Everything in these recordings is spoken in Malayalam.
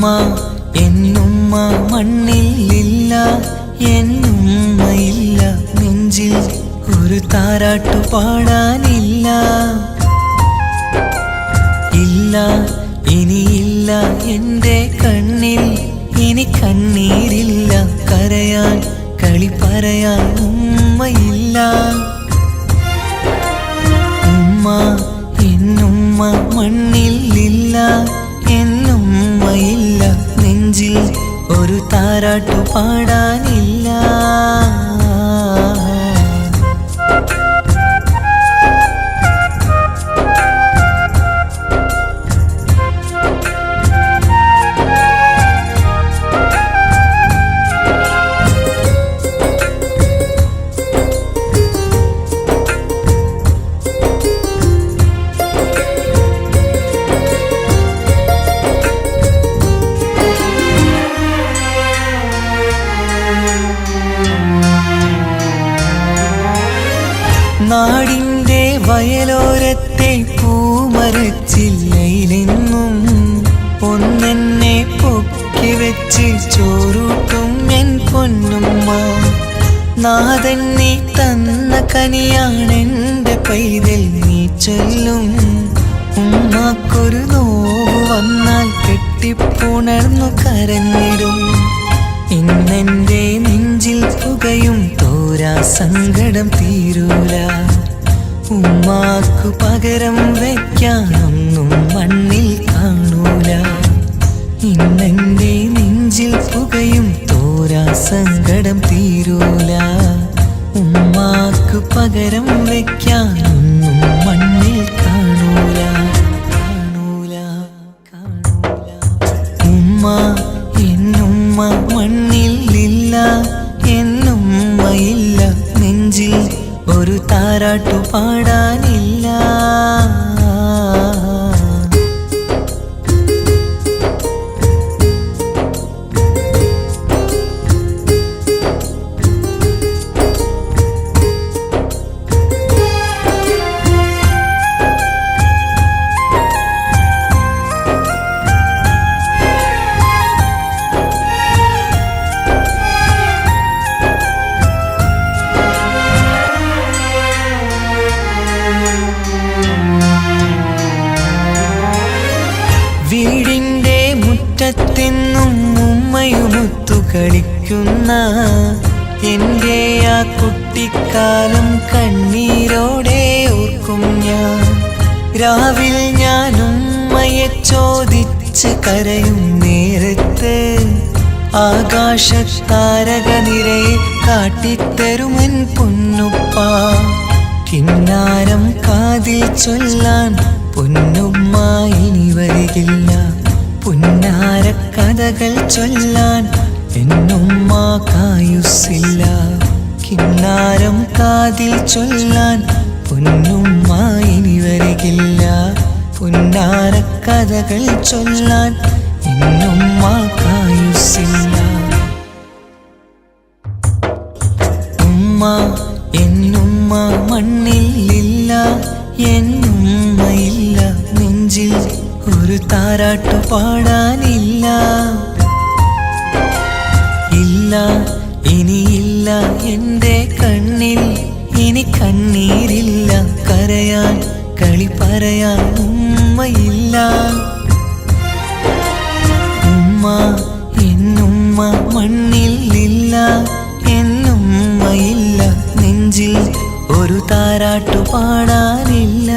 ഉമ്മ എന്നുമ്മ മണ്ണിലില്ല, എന്നുമ്മയില്ല നെഞ്ചിൽ ഒരു താരാട്ടു പാടാനില്ല. ഇല്ല ഇനിയില്ല എൻ്റെ കണ്ണിൽ ഇനി കണ്ണീരില്ല, കരയാൻ കളി പറയാൻ ഉമ്മയില്ല. ഉമ്മ എന്നുമ്മ മണ്ണിലില്ല, എന്നുമ്മയില്ല നെഞ്ചിൽ ഒരു താരാട്ടു പാടാനില്ല. നാടിൻ്റെ വയലോരത്തെ പൂമരച്ചില്ലയിലെന്നും ഒന്നെന്നെ പൊക്കി വെച്ച് ചോറൂട്ടും എൻ പൊന്നുമ്മ. നാഥന്നെ തന്ന കനിയാണെൻ്റെ പൈതൽ നീ ചൊല്ലും. ഉമ്മാക്കൊരു നോവ് വന്നാൽ കെട്ടിപ്പുണർന്നു കരഞ്ഞിടും. ഇന്നെൻ്റെ നെഞ്ചിൽ പുകയും തോരാ സങ്കടം തീരൂല. ഉമ്മാക്കു പകരം വയ്ക്കാനൊന്നും മണ്ണിൽ കാണൂല. ഇന്നെൻ്റെ നെഞ്ചിൽ പുകയും തോരാ സങ്കടം തീരൂല. ഉമ്മാക്കു പകരം വയ്ക്കാനൊന്നും മണ്ണിൽ കാണൂല, കാണൂല, കാണൂല. ഉമ്മ എന്നുമ്മ മണ്ണിലില്ല, എന്നുമ്മയില്ല നെഞ്ചിൽ ഒരു താരാട്ടു പാടാനില്ല. വീടിൻ്റെ മുറ്റത്തെന്നും ഉമ്മയുമൊത്തു കളിക്കുന്ന എൻ്റെ ആ കുട്ടിക്കാലം കണ്ണീരോടെ ഓർക്കും ഞാൻ. രാവിൽ ഞാൻ ഉമ്മയെ ചോദിച്ച് കരയും നേരത്ത് ആകാശത്താരക നിരയെ കാട്ടിത്തരുമൻ പൊന്നുപ്പ. കിന്നാരം കാതിൽ ചൊല്ലാൻ പൊന്നുമ്മ ഇനി വരികില്ല. പുന്നാര കഥകൾ ചൊല്ലാൻ എന്നുമ്മ കായുസ്സില്ല. കിന്നാരം കാതിൽ ചൊല്ലാൻ പൊന്നുമ്മ ഇനി വരികില്ല. പുന്നാര കഥകൾ ചൊല്ലാൻ എന്നുമ്മ കായുസ്സില്ല. ഉമ്മ എന്നുമ്മ മണ്ണിലില്ല, എന്നുമ്മയില്ല നെഞ്ചിൽ ഒരു താരാട്ടു പാടാനില്ല. ഇല്ല ഇനിയില്ല എൻ്റെ കണ്ണിൽ ഇനി കണ്ണീരില്ല, കരയാൻ കളി പറയാൻ ഉമ്മയില്ല. ഉമ്മ എന്നുമ്മ മണ്ണിലില്ല, എന്നുമ്മയില്ല നെഞ്ചിൽ ഒരു താരാട്ടു പാടാനില്ല.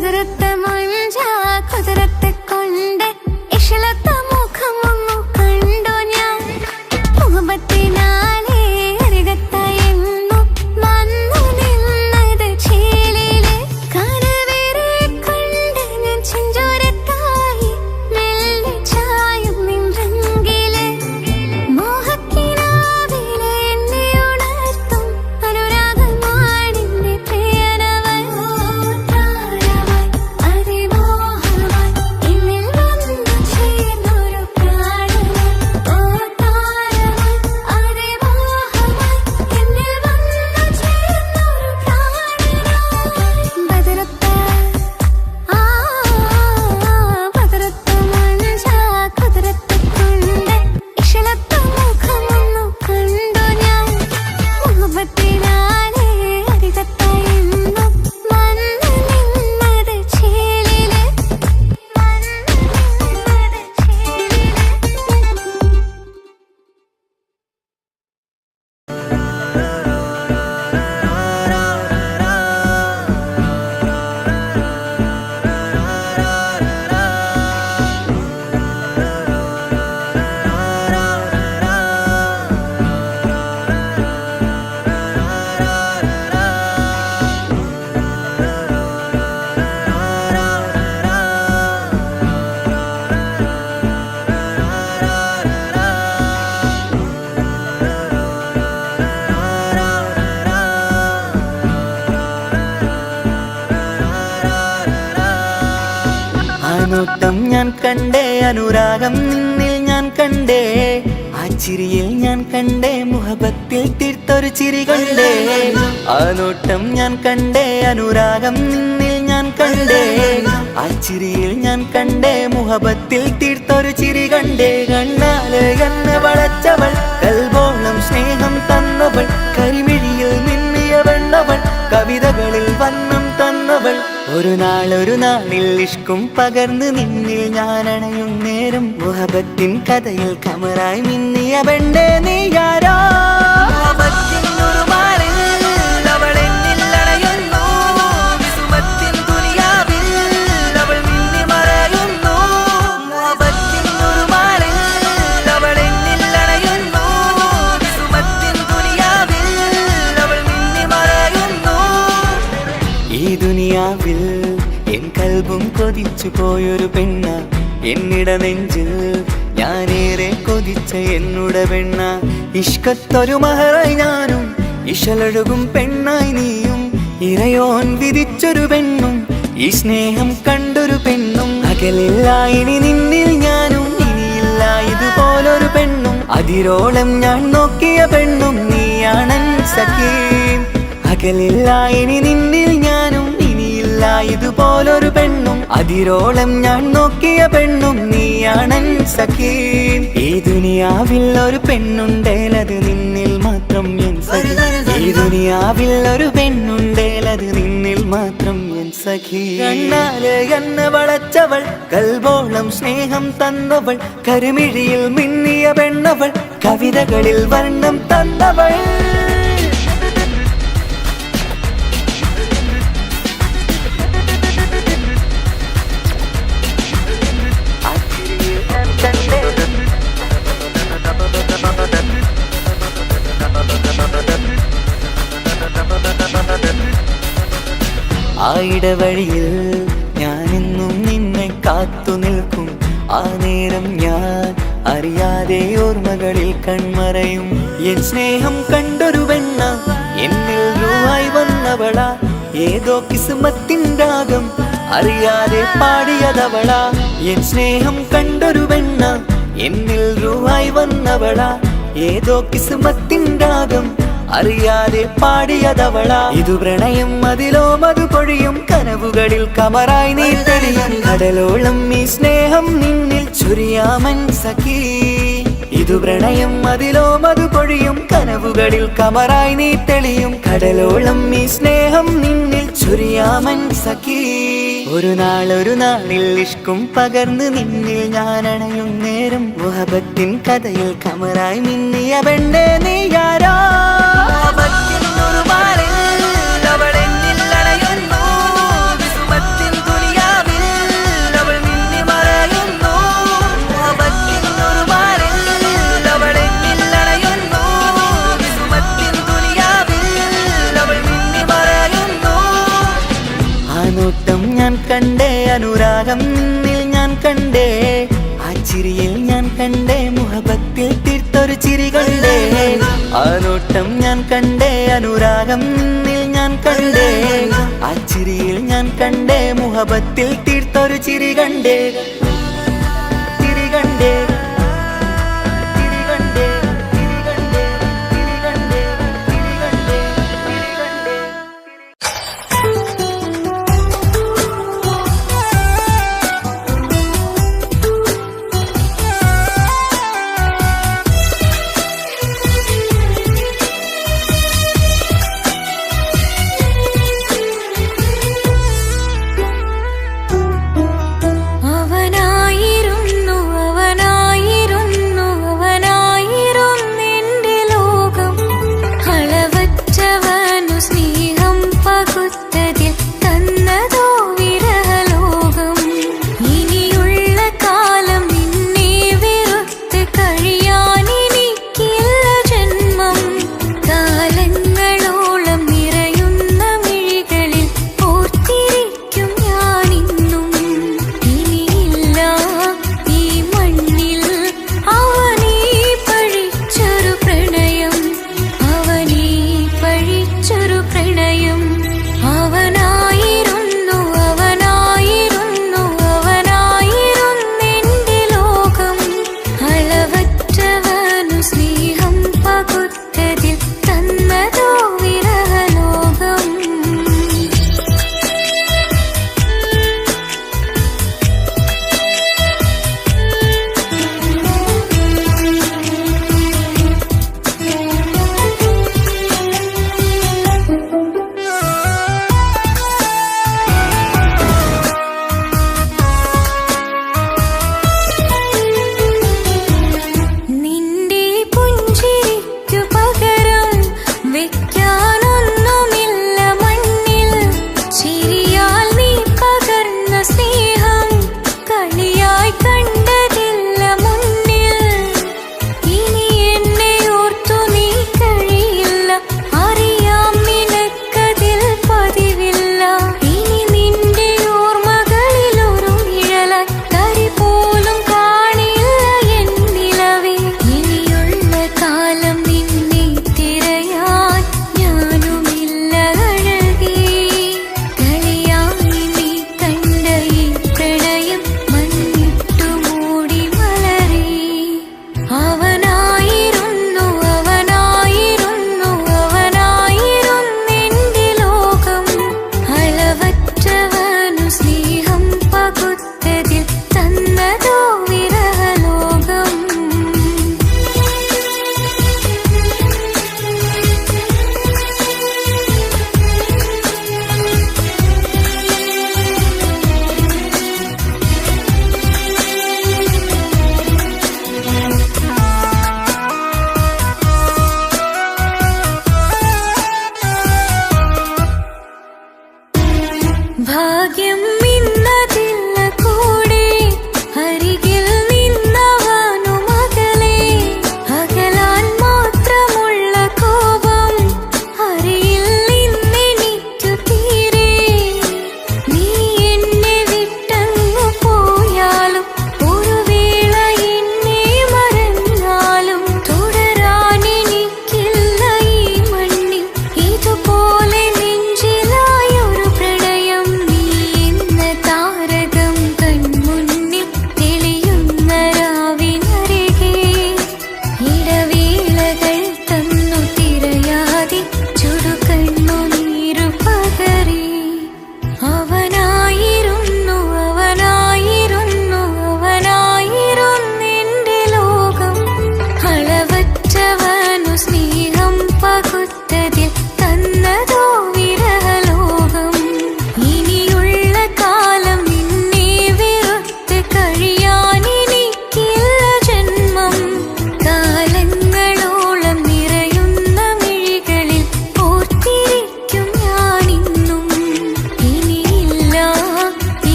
ബദറത്തെ മഞ്ച കുതിരത്തെ കൊണ്ട് ഇഷലത്തെ മുഖമൊന്നു കണ്ടു ഞാൻ മുഹബത്തിനാലേ അരികത്തായെന്നു വന്നു നിന്നത് ചേലിലെ കരവേറെ കണ്ട് ഞാൻ ചെഞ്ചോരത്തായി മെല്ലെ ചായും നിൻറങ്കിലെ മോഹക്കിനാവിലെ എന്നെ ഉണർത്തും അനുരാഗമാടിന്റെ പ്രിയനവൻ താരമായി അതിമോഹമായി എന്നിൽ വന്നു ചേർന്നൊരു പ്രാണനായി ഓ താരമായി അതിമോഹമായി എന്നിൽ വന്നു ചേർന്നൊരു പ്രാണനായി ബദറത്തെ ബദറത്തെ മഞ്ച കുതിരത്തെ കൊണ്ട് ഇഷലത്തെ മുഖമൊന്നു കണ്ടു ഞാൻ മുഹബത്തിനാലേ അരികത്തായെന്നു വന്നു നിന്നത് ചേലിലെ ആ നോട്ടം ഞാൻ കണ്ടേ, അനുരാഗം നിന്നിൽ ഞാൻ കണ്ടേ, ആ ചിരിയിൽ ഞാൻ കണ്ടേ, മുഹബത്തിൽ തീർത്തൊരു ചിരി കണ്ടേ. ആ നോട്ടം ഞാൻ കണ്ടേ, അനുരാഗം നിന്നിൽ ഞാൻ കണ്ടേ, ആ ചിരിയിൽ ഞാൻ കണ്ടേ, മുഹബത്തിൽ തീർത്തൊരു ചിരി കണ്ടേ. കണ്ണാല് എന്നെ വളച്ചവൾ, കൽബോളം സ്നേഹം തന്നവൾ, കരിമിഴിയിൽ മിന്നിയ വെണ്ണവൾ, കവിതകളിൽ വന്നം തന്നവൾ. ഒരു നാളിൽ ഇഷ്കും പകർന്ന് നിന്നിൽ ഞാൻ അണയും നേരം, മുഹബത്തിൻ കഥയിൽ കമറായി മിന്നിയ പെണ്ണേ നീയാരോ. ഈ ദുനിയാവിൽ എൻ കൽബും കൊതിച്ചു പോയൊരു പെണ്ണ, എന്നിട നെഞ്ചിൽ ഞാനേറെ കൊതിച്ച എന്നുട പെണ്ണ. ഇഷ്കത്തൊരു മഹറായി ഞാനും, ഇശലൊഴുകും പെണ്ണായി നീയും, ഇറയോൻ വിധിച്ചൊരു പെണ്ണും, ഈ സ്നേഹം കണ്ടൊരു പെണ്ണും. അകലില്ല ഇനി നിന്നിൽ ഞാനും, ഇനിയില്ല ഇതുപോലൊരു പെണ്ണും. അതിരോളം ഞാൻ നോക്കിയ പെണ്ണും നീയാണൻ സഖീ. അകലില്ല ഇനി നിന്നിൽ ഞാനും, ഇനിയില്ല ഇതുപോലൊരു പെണ്ണും. അതിരോളം ഞാൻ നോക്കിയ പെണ്ണും നീയാണൻ സഖീ. ഈ ദുനിയാവിൽ ഒരു പെണ്ണുണ്ടേലത് നിന്നിൽ മാത്രം എൻ സഖി. ഈ ദുനിയാവിൽ ഒരു പെണ്ണുണ്ടേലത് നിന്നിൽ മാത്രം എൻ സഖി. കണ്ണാല് എന്നെ വളച്ചവൾ, കൽബോളം സ്നേഹം തന്നവൾ, കരുമിഴിയിൽ മിന്നിയ പെണ്ണവൾ, കവിതകളിൽ വർണ്ണം തന്നവൾ. ആ ഇടവഴിയിൽ ഞാനെന്നും നിന്നെ കാത്തു നിൽക്കും. ആ നേരം ഞാൻ അറിയാതെ ഓർമ്മകളിൽ കൺമറയും. എൻ സ്നേഹം കണ്ടൊരു പെണ്ണ, എന്നിൽ രൂപായി വന്നവള, ഏതോ കിസ്മത്തിൻ രാഗം അറിയാതെ പാടിയതവള. എൻ സ്നേഹം കണ്ടൊരു പെണ്ണ, എന്നിൽ രൂപായി വന്നവള, ഏതോ കിസ്മത്തിൻ രാഗം അറിയാതെ പാടിയതവള. ഇതു പ്രണയം അതിലോ മധു പൊഴിയും, കനവുകളിൽ കമറായി നീ തെളിയും. കടലോളം ഈ സ്നേഹം നിന്നിൽ ചൊരിയാമൻ സഖീ. ഇതു പ്രണയം അതിലോ മധു പൊഴിയും, കനവുകളിൽ കമറായി നീ തെളിയും. കടലോളം ഈ സ്നേഹം നിന്നിൽ ചൊരിയാമൻ സഖീ. ഒരു നാളിൽ ഇഷ്കും പകർന്ന് നിന്നിൽ ഞാൻ അണയും നേരം, മുഹബത്തിൻ കഥയിൽ കമറായി മിന്നിയ പെണ്ണേ നീയാരോ. അവൾ എന്നിൽ അണയുന്നു, വിസുമത്തിൻ കണ്ടേ അനുരാഗം നിന്നിൽ ഞാൻ കണ്ടേ ആ ചിരിയിൽ ഞാൻ കണ്ടേ മുഹബത്തിൽ തീർത്തൊരു ചിരി കണ്ടേ ആ നോട്ടം ഞാൻ കണ്ടേ അനുരാഗം നിന്നിൽ ഞാൻ കണ്ടേ ആ ചിരിയിൽ ഞാൻ കണ്ടേ മുഹബത്തിൽ തീർത്തൊരു ചിരി കണ്ടേ ചിരി കണ്ടേ ചിരി കണ്ടേ ചിരി കണ്ടേ ചിരി കണ്ടേ ചിരി കണ്ടേ ചിരി കണ്ടേ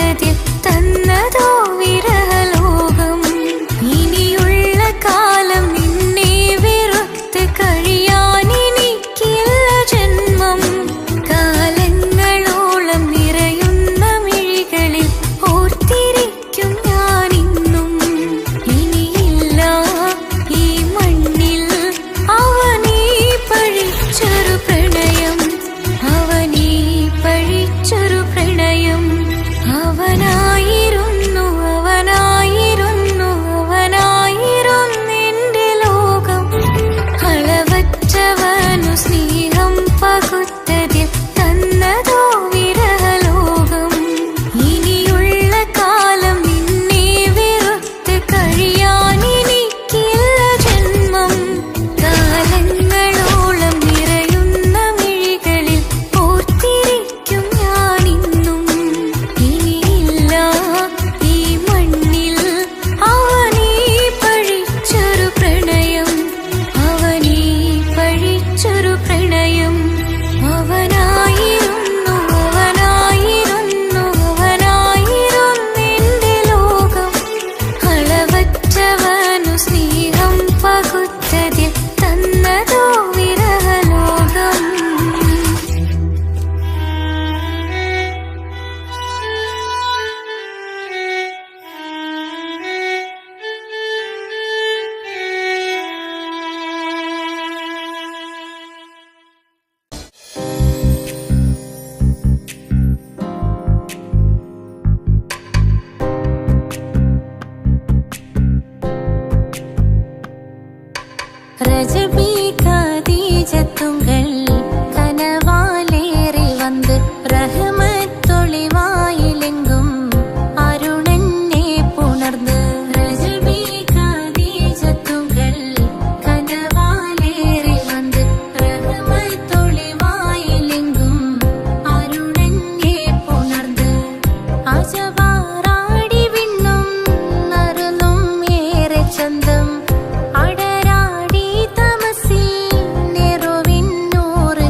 പകുത്തതിൽ തന്നതോ വിരഹലോകം. ഇനിയുള്ള കാലം നിന്നെ വെറുത്ത് കഴിയാനെനിക്കില്ല ജന്മം. കാലങ്ങളോളം നിറയുന്ന മിഴികളിൽ ഓർത്തിരിക്കും ഞാനിന്നും. ഇനിയില്ല ഈ മണ്ണിൽ അവനീ പഴിച്ചൊരു പ്രണയം, അവനീ പഴിച്ചൊരു പ്രണയം. അവനായിരുന്നു അവനായിരുന്നു അവനായിരുന്നെന്റെ ലോകം. അളവറ്റവനു സ്നേഹം പകുത്തതിൽ തന്നതോ വിരഹലോകം. ഇനിയുള്ള കാലം നിന്നെ വെറുത്ത് കഴിയാനെനിക്കില്ല ജന്മം. കാലങ്ങളോളം നിറയുന്ന മിഴികളിൽ ഓർത്തിരിക്കും ഞാനിന്നും. ഇനിയില്ല ഈ മണ്ണിൽ അവനീ പഴിച്ചൊരു പ്രണയം, അവനീ പഴിച്ചൊരു പ്രണയം. അവനായിരുന്നു അവനായിരുന്നു അവനായിരുന്നെന്റെ ലോകം. അളവറ്റവനു സ്നേഹം പകുത്തതിൽ തന്നതോ വിരഹലോകം. ரஜபி கதீஜத்துங்கள் கனவாலேறி வந்து ரஹமத்தொளிவாயிலெங்கும் அருணன்னே புணர்ந்து. ரஜபி கதீஜத்துங்கள் கனவாலேறி வந்து ரஹமத்தொளிவாயிலெங்கும் அருணன்னே புணர்ந்து. അജവാറാടി വിണ്ണും നറുന്നും ഏറെ ചന്തം. അടരാടി തമസിൽ നെറുവിന്നൂറ്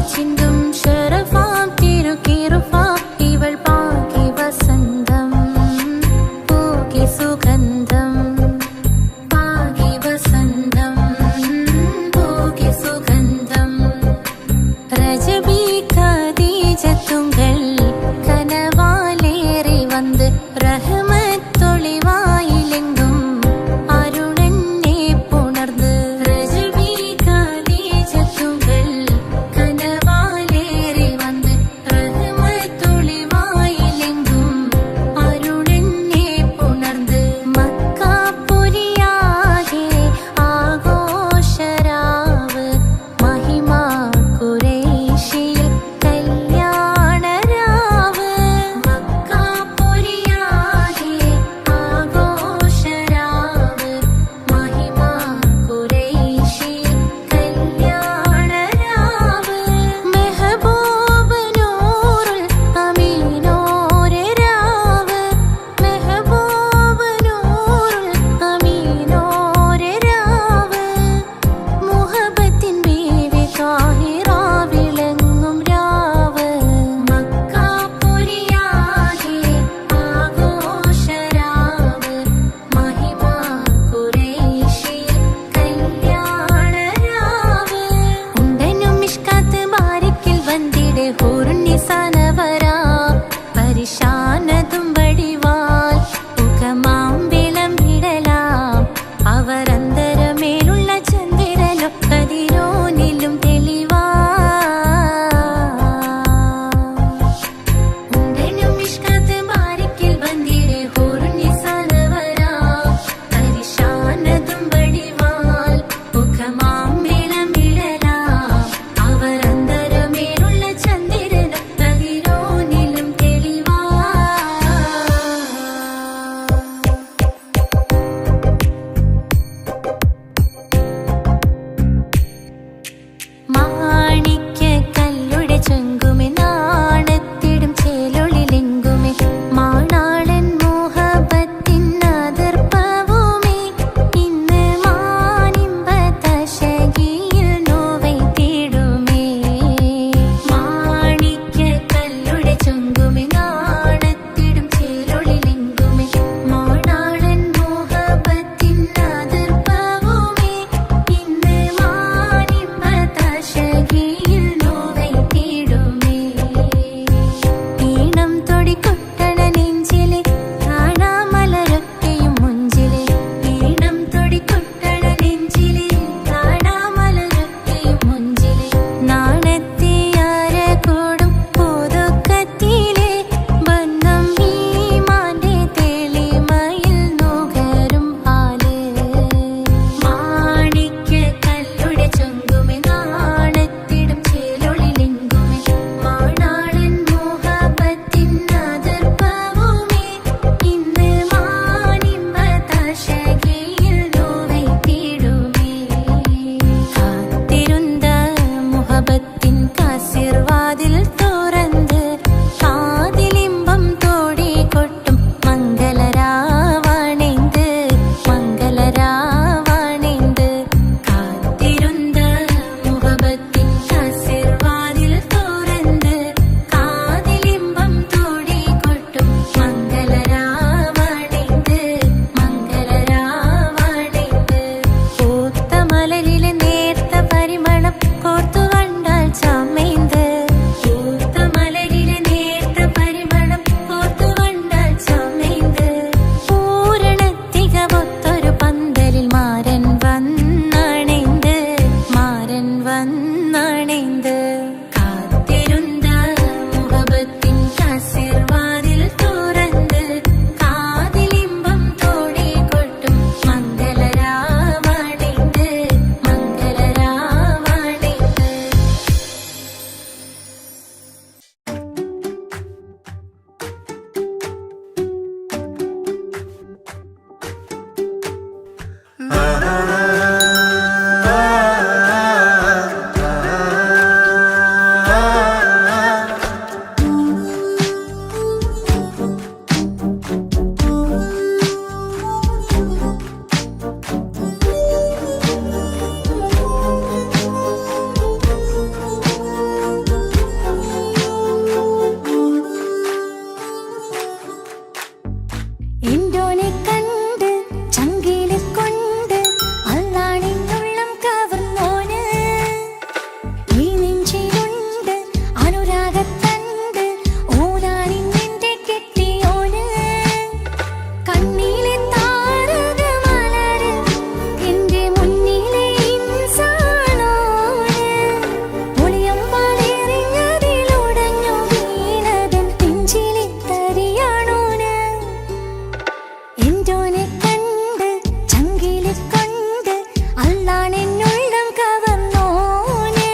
തശകയിൽ നോവൈ തീടുമേ ഈണം തൊടികൊട്ടണ നെഞ്ചിലെ കാണാമലരൊക്കെയും മുഞ്ചിലെ ഈണം തൊടികൊട്ടണ നെഞ്ചിലെ കാണാമലരൊക്കെയും മുഞ്ചിലെ നാണത്തിയാര കൂടും പുതുക്കത്തിലെ ബന്ധം ഈമാന്റെ തെളിമയിൽ നുകരും ഹാല് മാണിക്യക്കല്ലുടെ ചൊങ്കുമെ നാണത്തിടും ചേലൊളിലെങ്കുമെ മാണാളൻ മോഹബത്തിൻ അതിർപ്പവുമേ ഇന്ന് മാനിമ്പ തശകയിൽ നോവൈ തീടുമേ കാത്തിരുந்த മുഹബത്തിൻ കാസിർവാതിൽ തുറന്ന് കാതിലിമ്പം തോടി കൊട്ടും മംഗളരാവണിന്ത് മംഗളരാവണിന്ത് കാത്തിരുந்த മുഹബത്തിൻ കാസിർവാതിൽ തുറന്ന് കാതിലിമ്പം തോടി കൊട്ടും മംഗളരാവണിന്ത് മംഗളരാവണിന്ത് പൂത്ത മലരിലെ നേർത്ത പരിമളം കോർത്തു കണ്ടാൽ ചമൈന്ത് പൂത്ത മലരിലെ നേർത്ത പരിമളം കോർത്തു കണ്ടാൽ ചമൈന്ത് പൂരണത്തികവൊത്തൊരു പന്തലിൽ മാരൻ വന്നണൈന്ത് മാരൻ വന്നണൈന്ത് കാത്തിരുந்த മുഹബത്തിൻ കാസിർവാതിൽ തുറന്ന് കാതിലിമ്പം തോടി കൊട്ടും മംഗളരാവണിന്ത് മംഗളരാവണിന്ത് എന്തോനെ കണ്ട് ചങ്കില് കൊണ്ട് അല്ലാണിന്നുള്ളം കവർന്നോന് ഈ നെഞ്ചിലുണ്ട് അനുരാഗത്തണ്ട് ഓനാണിന്നെന്റെ കെട്ടിയോന് കണ്ണിലെ താരകമലര് എന്റെ മുന്നിലെ ഇൻസാണോന് ഒളിയമ്പാലെറിഞ്ഞതിലുടഞ്ഞു വീണതൻ നെഞ്ചിലെ തരിയാണോന് എന്തോനെ കണ്ട് ചങ്കില് കൊണ്ട് അല്ലാണെന്നുള്ളം കവർന്നോന്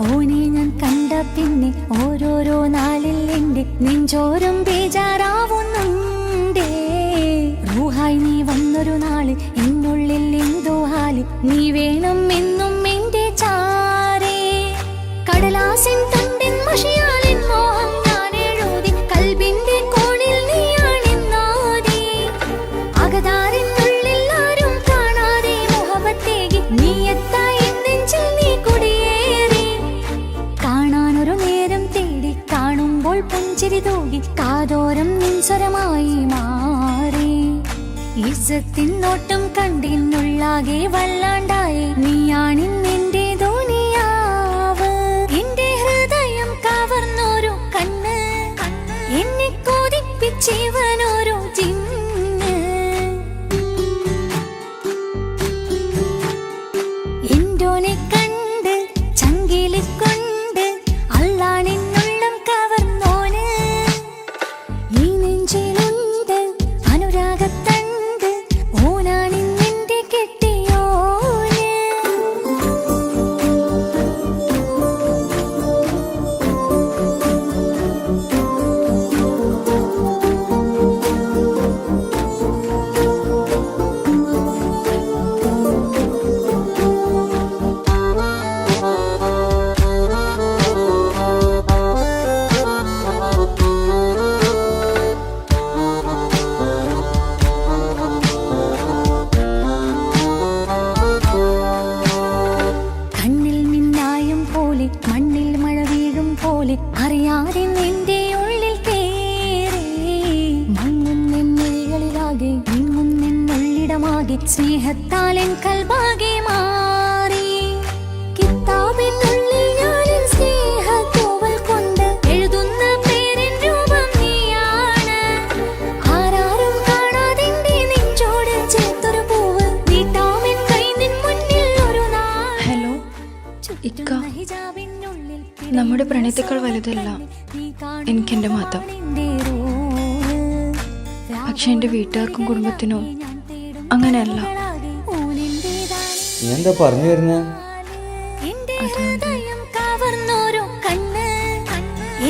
ഓനെ ഞാൻ കണ്ട പിന്നെ ഓരോരോ നാളിൽ എന്റെ നെഞ്ചോരം ബേജാറാവുന്നുണ്ടേ റൂഹായി നീ വന്നൊരു നാള് എന്നുള്ളിൽ എന്തോ ഹാല് നീ വേണം എന്നും എന്റെ ചാരേ കടലാസിൻ തണ്ടിൻ മഷിയാലിൻ മോഹം ഞാൻ എഴുതി കൽബിന്റെ കോണിൽ നീയാണെന്നാതി അകതാരിനുള്ളിൽ ആരും കാണാതെ മുഹബത്തേകി നീ എത്തായി നെഞ്ചിൽ നീ കുടിയേറി കാണാനൊരു നേരം തേടി കാണുമ്പോൾ പുഞ്ചിരി തൂകി കാതോരം നിൻസ്വരമായി മാറി ഇസ്സത്തിൻ നോട്ടം കണ്ടിന്നുള്ളാകെ വല്ലാണ്ടായി നീയാണിന്നെന്റെ ദുനിയാവ് എന്റെ ഹൃദയം കവർന്നൊരു കണ്ണ് എന്നെ കൊതിപ്പിച്ചിവനൊരു ജിന്ന് എന്തോനെ കണ്ട് ചങ്കില് കൊണ്ട് അല്ലാണെന്നുള്ളം കവർന്നോന് ഈ നെഞ്ചിലുണ്ട് അനുരാഗത്തണ്ട് ഓനാണിന്നെന്റെ കെട്ടിയോന് സ്നേഹത്താൽ എൻ കൽബാകെ മാറി. കിതാബിനുള്ളിൽ ഞാനെൻ സ്നേഹത്തൂവൽ കൊണ്ട് എഴുതുന്ന പേരിൻ രൂപം നീയാണ്. ആരാരും കാണാതെന്റെ നെഞ്ചോട് ചേർത്തൊരു പൂവ് നീട്ടാമെൻ കൈ നിൻ മുന്നിൽ ഒരു നാൾ. ഹലോ ഇക്ക, നമ്മുടെ പ്രണയത്തേക്കാൾ വലുതല്ല എനിക്കെൻ്റെ മതം. പക്ഷെ എൻ്റെ വീട്ടുകാർക്കും കുടുംബത്തിനും അങ്ങനെയല്ല. നീ എന്താ പറഞ്ഞു വരുന്നേ? കവർന്നോരോ കണ്ണ്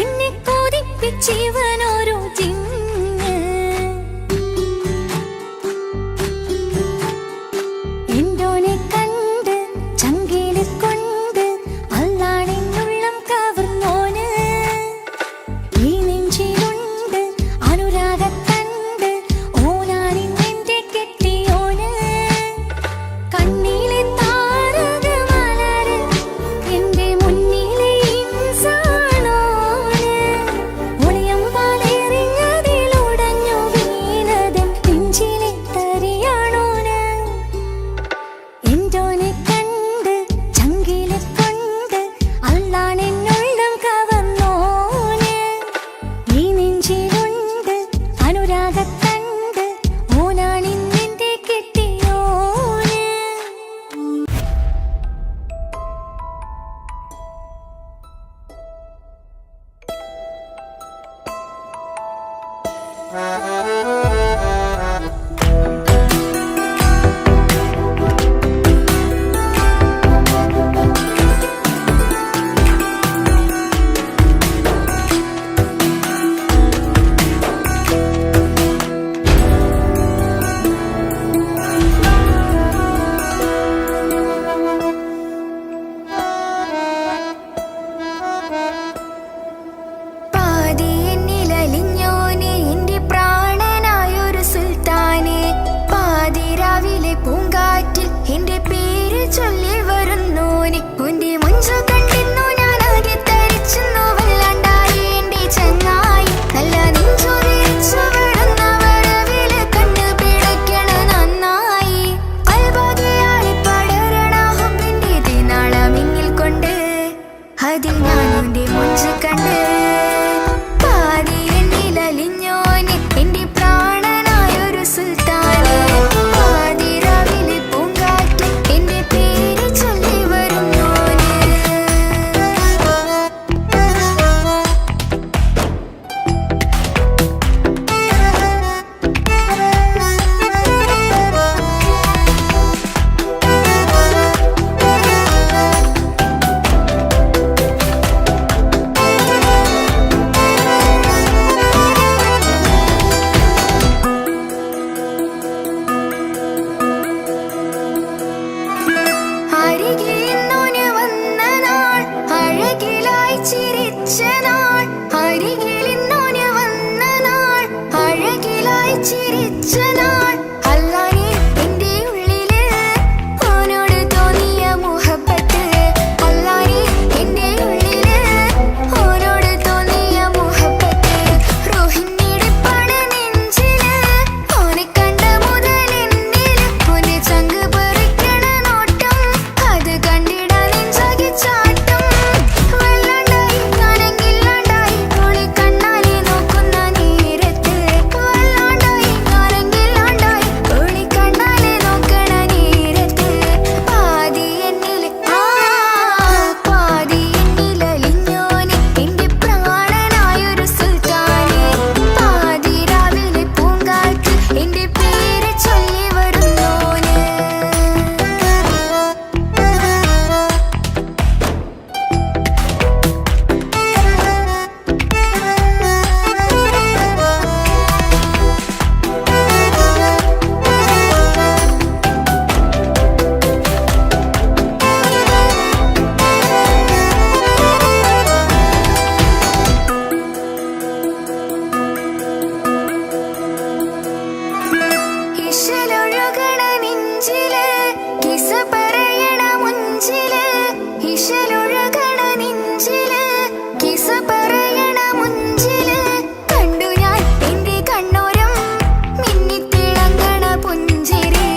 എന്നെ കൊതിപ്പിച്ചിവനോരോ ജിന്ന്. എന്തോനെ കണ്ട് ചങ്കില് കൊണ്ട് അല്ലാണെന്നുള്ളം കവർന്നോന്. ഈ നെഞ്ചിലുണ്ട് അനുരാഗത്തണ്ട് ഓനാണിന്നെന്റെ കെട്ടിയോന്. കണ്ണിലെ താരകമലര് എന്റെ മുന്നിലെ ഇൻസാണോന്. ഒളിയമ്പാലെറിഞ്ഞതിലുടഞ്ഞു വീണതൻ നെഞ്ചിലെ തരിയാണോന്. എന്തോനെ കണ്ട് ചങ്കിലെ കൊണ്ട് അല്ലാണെന്നുള്ളം കവർന്നോന്. ഈ നെഞ്ചിലുണ്ട് അനുരാഗത്തണ്ട് ഓനാണിന്നെന്റെ കെട്ടിയോന്. പാതി എന്നിലലിഞ്ഞോനെ എന്റെ പ്രാണനായൊരു സുൽത്താനെ. പാതിരാവിലെ പൂങ്കാറ്റിൽ എന്റെ പേര് ചൊല്ലി വരുന്നോനെ. ഉന്റെ മുഞ്ചു കണ്ടിരുന്നു ഞാനാകെ തരിച്ചെന്നു വല്ലാണ്ടായി എന്റെ ചങ്ങായി. നല്ല നെഞ്ചു വിരിച്ചു വിടുന്ന വരവില് കണ്ണ് പിടയ്ക്കണ നന്നായി. പൽവകയായി പടരണ ഹുബിന്റെ ദിനാളമിങ്ങിൽ കൊണ്ട് അതിൽ ഞാനുന്റെ മുഞ്ചു കണ്ട്. പാതി എന്നിലലിഞ്ഞോനെ എന്റെ പ്രാണനായൊരു സുൽത്താനെ. പാതിരാവിലെ പൂങ്കാറ്റിൽ എന്റെ പേര് ചൊല്ലി വരുന്നോനെ. അരികിൽ ഇന്നോന് വന്ന നാൾ അഴകിലായി ചിരിച്ച നാൾ. അരികിൽ ഇന്നോന് വന്ന നാൾ അഴകിലായി ചിരിച്ച നാൾ. അല്ലാനെ എന്റെ ഉള്ളില് ഓനോട് തോന്നിയ മുഹബത്ത്. അല്ലാനെ എന്റെ ഉള്ളില് ഓനോട് തോന്നിയ മുഹബത്ത്. റോഹിണിടിപ്പാണ് നെഞ്ചില് ഓനെ കണ്ട മുതൽ എന്നില്. ഓനെ ചങ്ക് പറിക്കണ നോട്ടം അത് കണ്ടിടാൻ നെഞ്ചാകെ ചാട്ടം. വല്ലാണ്ടായി ഞാനെങ്കില്ലാണ്ടായി ഓളെ കണ്ണാലെ നോക്കുന്ന നേരത്ത്. വല്ലാണ്ടായി ഞാനെങ്കില്ലാണ്ടായി ഓളെ കണ്ണാലെ നോക്കണ നേരത്ത്. പാതി എന്നില് പാതി എന്നിലലിഞ്ഞോനെ എന്റെ പ്രാണനായൊരു സുൽത്താനെ. പാതിരാവിലെ പൂങ്കാറ്റ് എന്റെ പേര് ചൊല്ലി വരുന്നോന്. ഇശലൊഴുകണ നെഞ്ചില് കിസ പറയണ മുഞ്ചില്. ഇശലൊഴുകണ നെഞ്ചില് കിസ പറയണ മുഞ്ചില്. കണ്ടു ഞാൻ എന്റെ കണ്ണോരം മിന്നിത്തിളങ്ങണ പുഞ്ചിരി.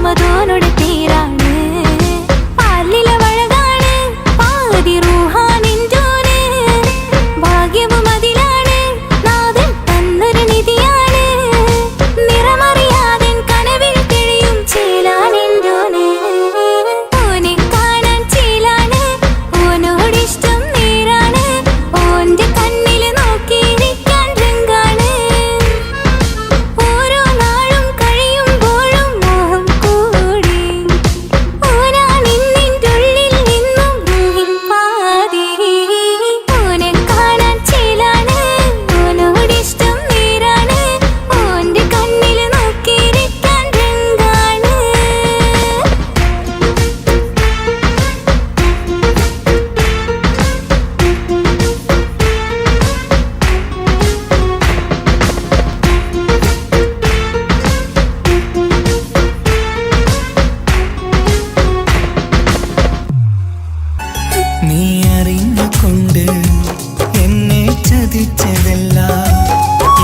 റമദാനുടെ പേരാണ്. പാലിലവഴകാണ് പാതി റൂഹാനിൻറ്റോന്. ഭാഗ്യവും അതിലാണ് നാഥൻ തന്നൊരു നിധിയാണ്. നിറമറിയാതെ കനവിൽ തെളിയും ചേലാനിൻറ്റോന്. ഓനെ കാണാൻ ചേലാണ്, ഓനോടിഷ്ടം നേരാണ്. ഓന്റെ കണ്ണില് നോക്കിയിരിക്കാൻ രംഗാണ്. ഓരോ നാളും കഴിയുമ്പോഴും മോഹം കൂടി. ഓനാ നിന്നിൻ്റെ ഉള്ളിൽ നിന്നും റൂഹിൻ പാതി. ഓനെ കാണാൻ ചേലാണ്, ഓനോടിഷ്ടം നേരാണ്. ഓന്റെ കണ്ണില് നോക്കിയിരിക്കാൻ രംഗാണ്. നീ അറിഞ്ഞുകൊണ്ട് എന്നെ ചതിച്ചതല്ല,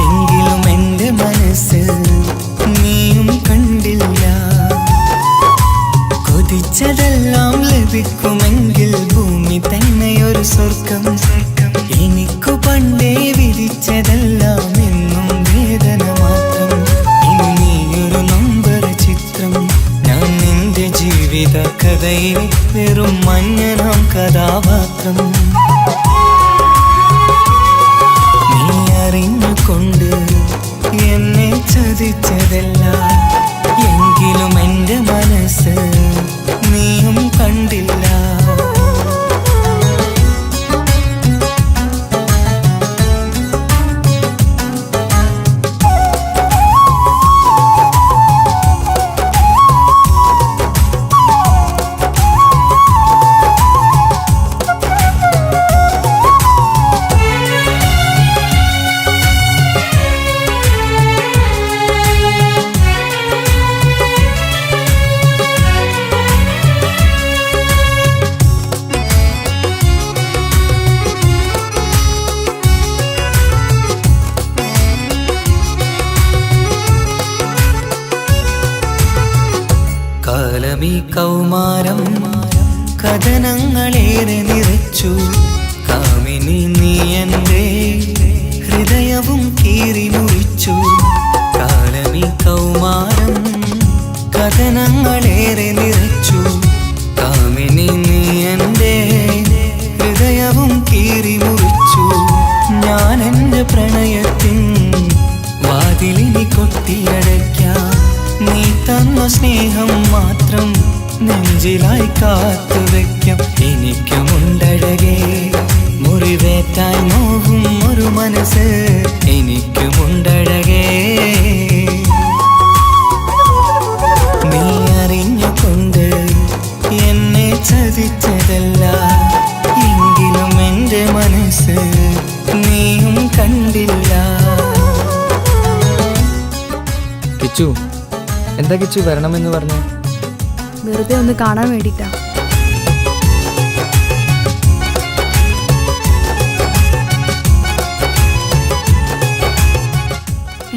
എങ്കിലും എൻ്റെ മനസ്സ് നീയും കണ്ടില്ല. കൊതിച്ചതെല്ലാം ലഭിക്കുമെങ്കിൽ ഭൂമി തന്നെയൊരു സ്വർഗം. എനിക്കു പണ്ടേ വിധിച്ചതെല്ലാം എന്നും വേദന മാത്രം. ഇനി നീയൊരു നൊമ്പര ചിത്രം, ഞാൻ നിന്റെ ജീവിത കഥയിൽ വെറും മഞ്ഞനാം കഥാപാത്രം. നീ അറിഞ്ഞുകൊണ്ട് എന്നെ ചതിച്ചതല്ല, എങ്കിലും എൻ്റെ മനസ്സ് നീയും കണ്ടില്ല. കാലമീ കൗമാരം കഥനങ്ങളേറെ നിറച്ചു. കാമിനി നീ എൻ്റെ ഹൃദയവും കീറി മുറിച്ചു. കാലമീ കൗമാരം കഥനങ്ങളേറെ നിറച്ചു. കാമിനി നീ എൻ്റെ ഹൃദയവും കീറി മുറിച്ചു. ഞാൻ എൻ്റെ പ്രണയത്തിൻ വാതിലിനി കൊട്ടിയടയ്ക്കാം. നീ തന്ന സ്നേഹം മാത്രം നെഞ്ചിലായി കാത്തുവെക്കാം. എനിക്കുമുണ്ടഴകേ മുറിവേറ്റായി നോവും ഒരു മനസ്സ്, എനിക്കുമുണ്ടഴകേ. നീ അറിഞ്ഞുകൊണ്ട് എന്നെ ചതിച്ചതല്ല, എങ്കിലും എൻ്റെ മനസ്സ് നീയും കണ്ടില്ല. കിച്ചു, എന്താ കിച്ചു വരണമെന്ന് പറഞ്ഞു? വെറുതെ ഒന്ന് കാണാൻ വേണ്ടിട്ടാ.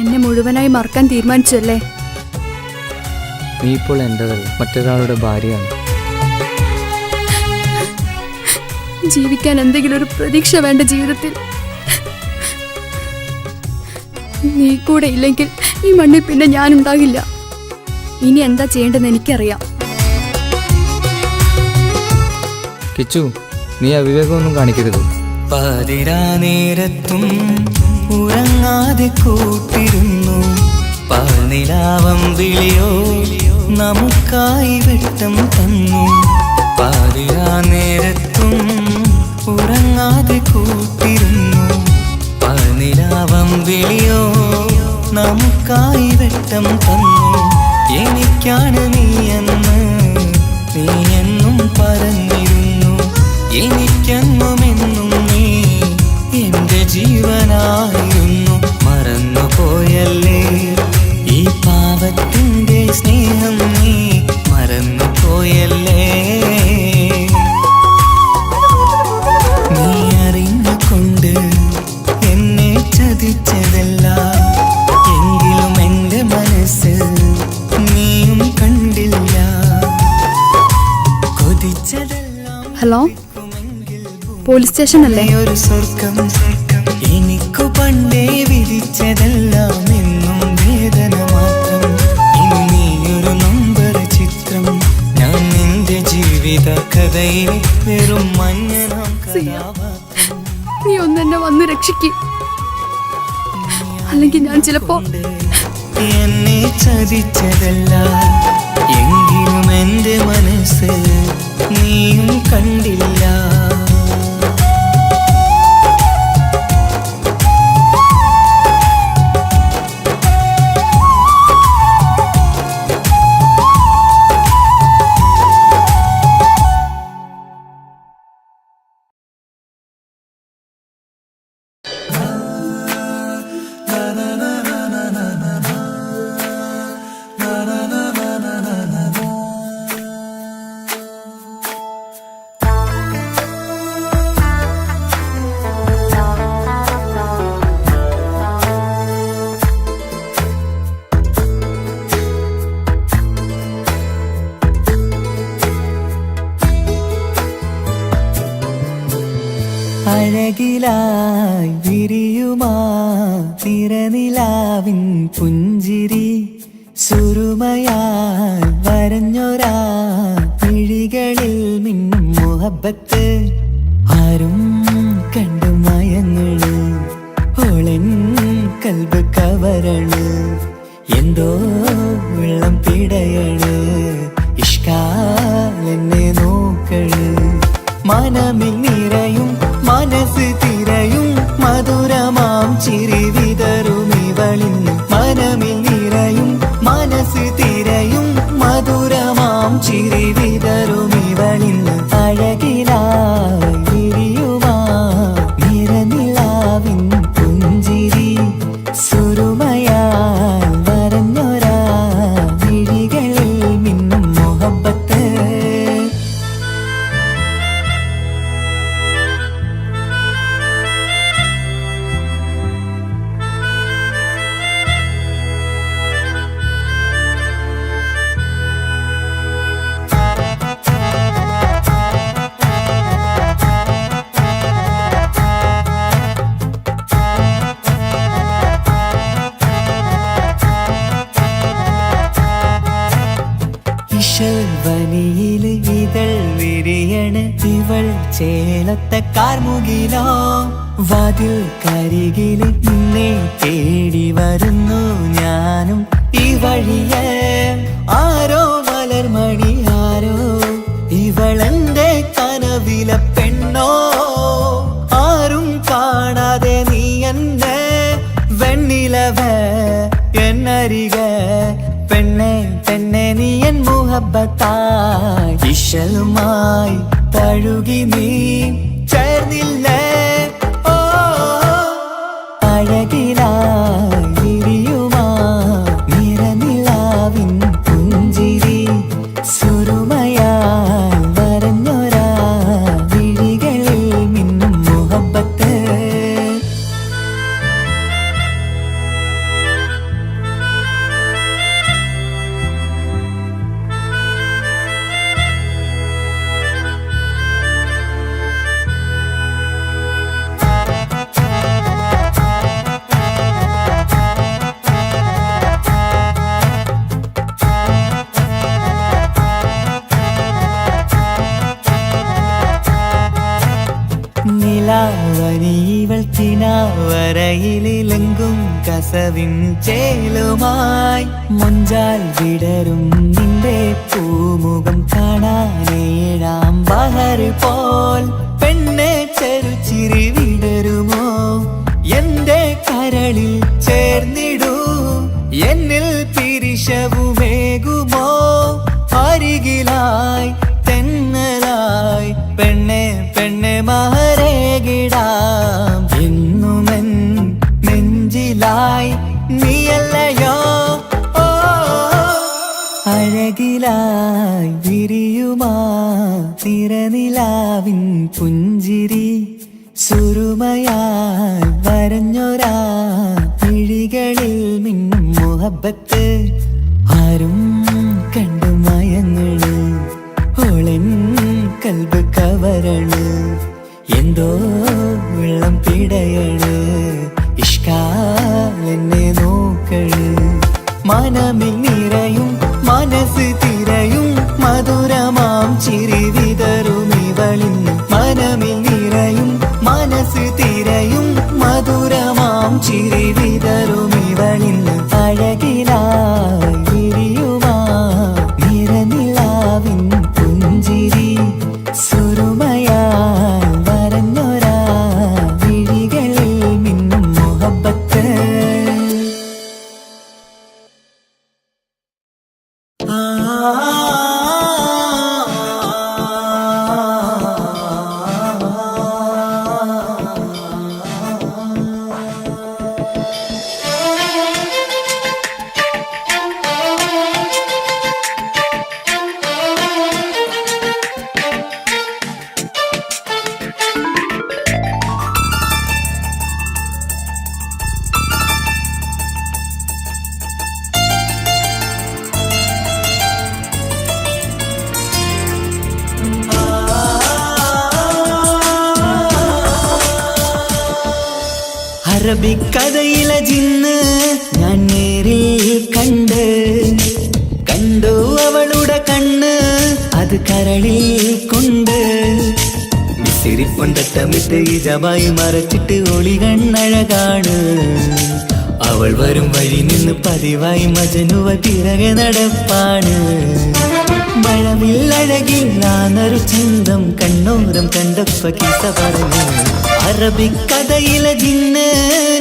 എന്നെ മുഴുവനായി മറക്കാൻ തീരുമാനിച്ചല്ലേ? നീ ഇപ്പോൾ എൻ്റെതല്ല, മറ്റൊരാളുടെ ഭാര്യയാണ്. ജീവിക്കാൻ എന്തെങ്കിലും ഒരു പ്രതീക്ഷ വേണ്ട ജീവിതത്തിൽ. നീ കൂടെ ഇല്ലെങ്കിൽ ഈ മണ്ണിൽ പിന്നെ ഞാനുണ്ടാകില്ല. ഇനി എന്താ ചെയ്യേണ്ടതെന്ന് എനിക്കറിയാം. കിച്ചു, നീ അവിവേകമൊന്നും കാണിക്കരുത്. പാതിരാ നേരത്തും ഉറങ്ങാതെ കൂട്ടിരുന്നു. പാൽനിലാവം വിളിയോ നമുക്കായി വെട്ടം തന്നു. പാതിരാ നേരത്തും ഉറങ്ങാതെ കൂട്ടിരുന്നു. പാൽനിലാവം വിളിയോ നമുക്കായി വെട്ടം തന്നു. എനിക്കാണ് നീയെന്ന് നീ എന്നും പറഞ്ഞിരുന്നു. എനിക്കെന്നുമെന്നും നീ എൻ്റെ ജീവനായിരുന്നു. മറന്നുപോയല്ലേ ഈ പാവത്തിൻ്റെ സ്നേഹം, നീ മറന്നുപോയല്ലേ. നീ അറിഞ്ഞുകൊണ്ട് എന്നെ ചതിച്ചതല്ല, എങ്കിലും എൻ്റെ മനസ്സ് നീയും കണ്ടില്ല. ഹലോ, പോലീസ് സ്റ്റേഷൻ അല്ലേ? ഒരു സ്വർഗം എനിക്കു പണ്ടേ വിധിച്ചതെല്ലാം എന്നും വേദന മാത്രം. ഇനി ഒരു നമ്പർ ചിത്രം ഞാൻ നിന്റെ ജീവിത കഥയിൽ വെറും മഞ്ഞനാം കഥാപാത്രം. നീ ഒന്ന് എന്നെ വന്ന് രക്ഷിക്ക്, അല്ലെങ്കിൽ ഞാൻ ചിലപ്പോ എന്നെ ചതിച്ചതല്ല എങ്കിലും എന്റെ മനസ്സ് നീയും കണ്ടില്ല. അഴകിലായി വിരിയുമാ തിരനിലാവിൻ പുഞ്ചിരി സുറുമയായി വരഞ്ഞൊരാ വിഴികളിൽ മിന്നും മുഹബത്ത് ആരും കണ്ടു മയങ്ങള് ഓളൻ കൽബ് കവരണ് എന്തോ വെള്ളം പിടയണ് ഇഷ്കാലെന്നെ നോക്കള് മനമിൽ നിറയും മനസ്സ് തിരയും മധുരമാം ചിരി വിതറും ഇവളിന്ന് മനമിൽ നിറയും മനസ്സ് തിരയും മധുരമാം ചിരി വിതറും ഇവളിന്ന് അഴകിലായി വിരിയുമാ നിറനിലാവിൻ പുഞ്ചിരി സുറുമയാൽ വരഞ്ഞൊരാ വിഴികളിൽ മിന്നും മുഹബത്ത്. വനിയില് ഇതൾ വിരിയണ് ഇവൾ ചേലത്തെ കാർമുകിലോ വാതിൽ കരികില് നിന്നെ തേടി വരുന്നു ഞാനും ഈ വഴിയെ ആരോ മലർമണി ആരോ ഇവളെന്റെ കനവിലെ പെണ്ണോ ആരും കാണാതെ നീ എന്നെ വെണ്ണിലവ എന്നരിക പെണ്ണെ പെണ്ണെ നീ എൻ മുഹബത്തായി ഇശലുമായി തഴുകി നീ ചേർന്നില്ലേ ഓ അഴകിലായി വിരിയുമാ നിറനിലാവിൻ പുഞ്ചിരി സുറുമയാൽ വരഞ്ഞൊരാ വിഴികളിൽ മിന്നും മുഹബത്ത്. നിലാവനിവൾ കിനാവരയിലെങ്കും കസവിൻ ചേലുമായി മുഞ്ചാൽ വിടരും നിന്റെ പൂമുഖം കാണാനേഴാം ബഹർ പോൽ പെണ്ണെ ചെറുചിരി വിടരുമോ എന്റെ കരളിൽ ചേർന്നിടൂ എന്നിൽ പിരിശവുമേകുമോ അരികിലായി തെന്നലായി പെണ്ണെ പെണ്ണെ മഹരേകിടാം എന്നുമെൻ നെഞ്ചിലായി നീയല്ലയോ ഓ അഴകിലായി വിരിയുമാ തിരനിലാവിൻ പുഞ്ചിരി സുറുമയാൽ വരഞ്ഞൊരാ വിഴികളിൽ മിന്നും മുഹബത്ത് ആരും കണ്ടു മയങ്ങള് ഓളൻ കൽബ് കവർ അറബിക്കഥയിലെ ജിന്ന് ഞാൻ നേരിൽ കണ്ടു അവളുടെ കണ്ണ് അത് കരളിൽ കൊണ്ട് മിസിരിപ്പൊണ്ടട്ടമിട്ട് ഇജബായി മറച്ചിട്ട് ഒളി കണ്ണഴകാണ് അവൾ വരും വഴി നിന്ന് പതിവായി മജനുവ പിറകെ നടപ്പാണ് മഴവില്ലഴകിൽ നാനൊരു ചന്തം കണ്ണോരം കണ്ടപ്പ കിസ പറഞ്ഞു അറബിക്കഥയിലെ ജിന്ന്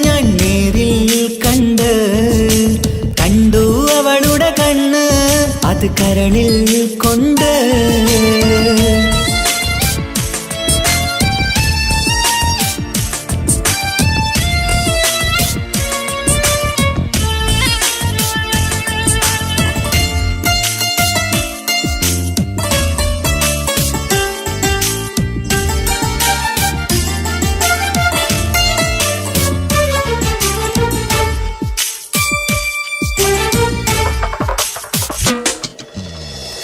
ഞാൻ നേരിൽ കണ്ടു അവളുടെ കണ്ണ് അത് കരളിൽ കൊണ്ട്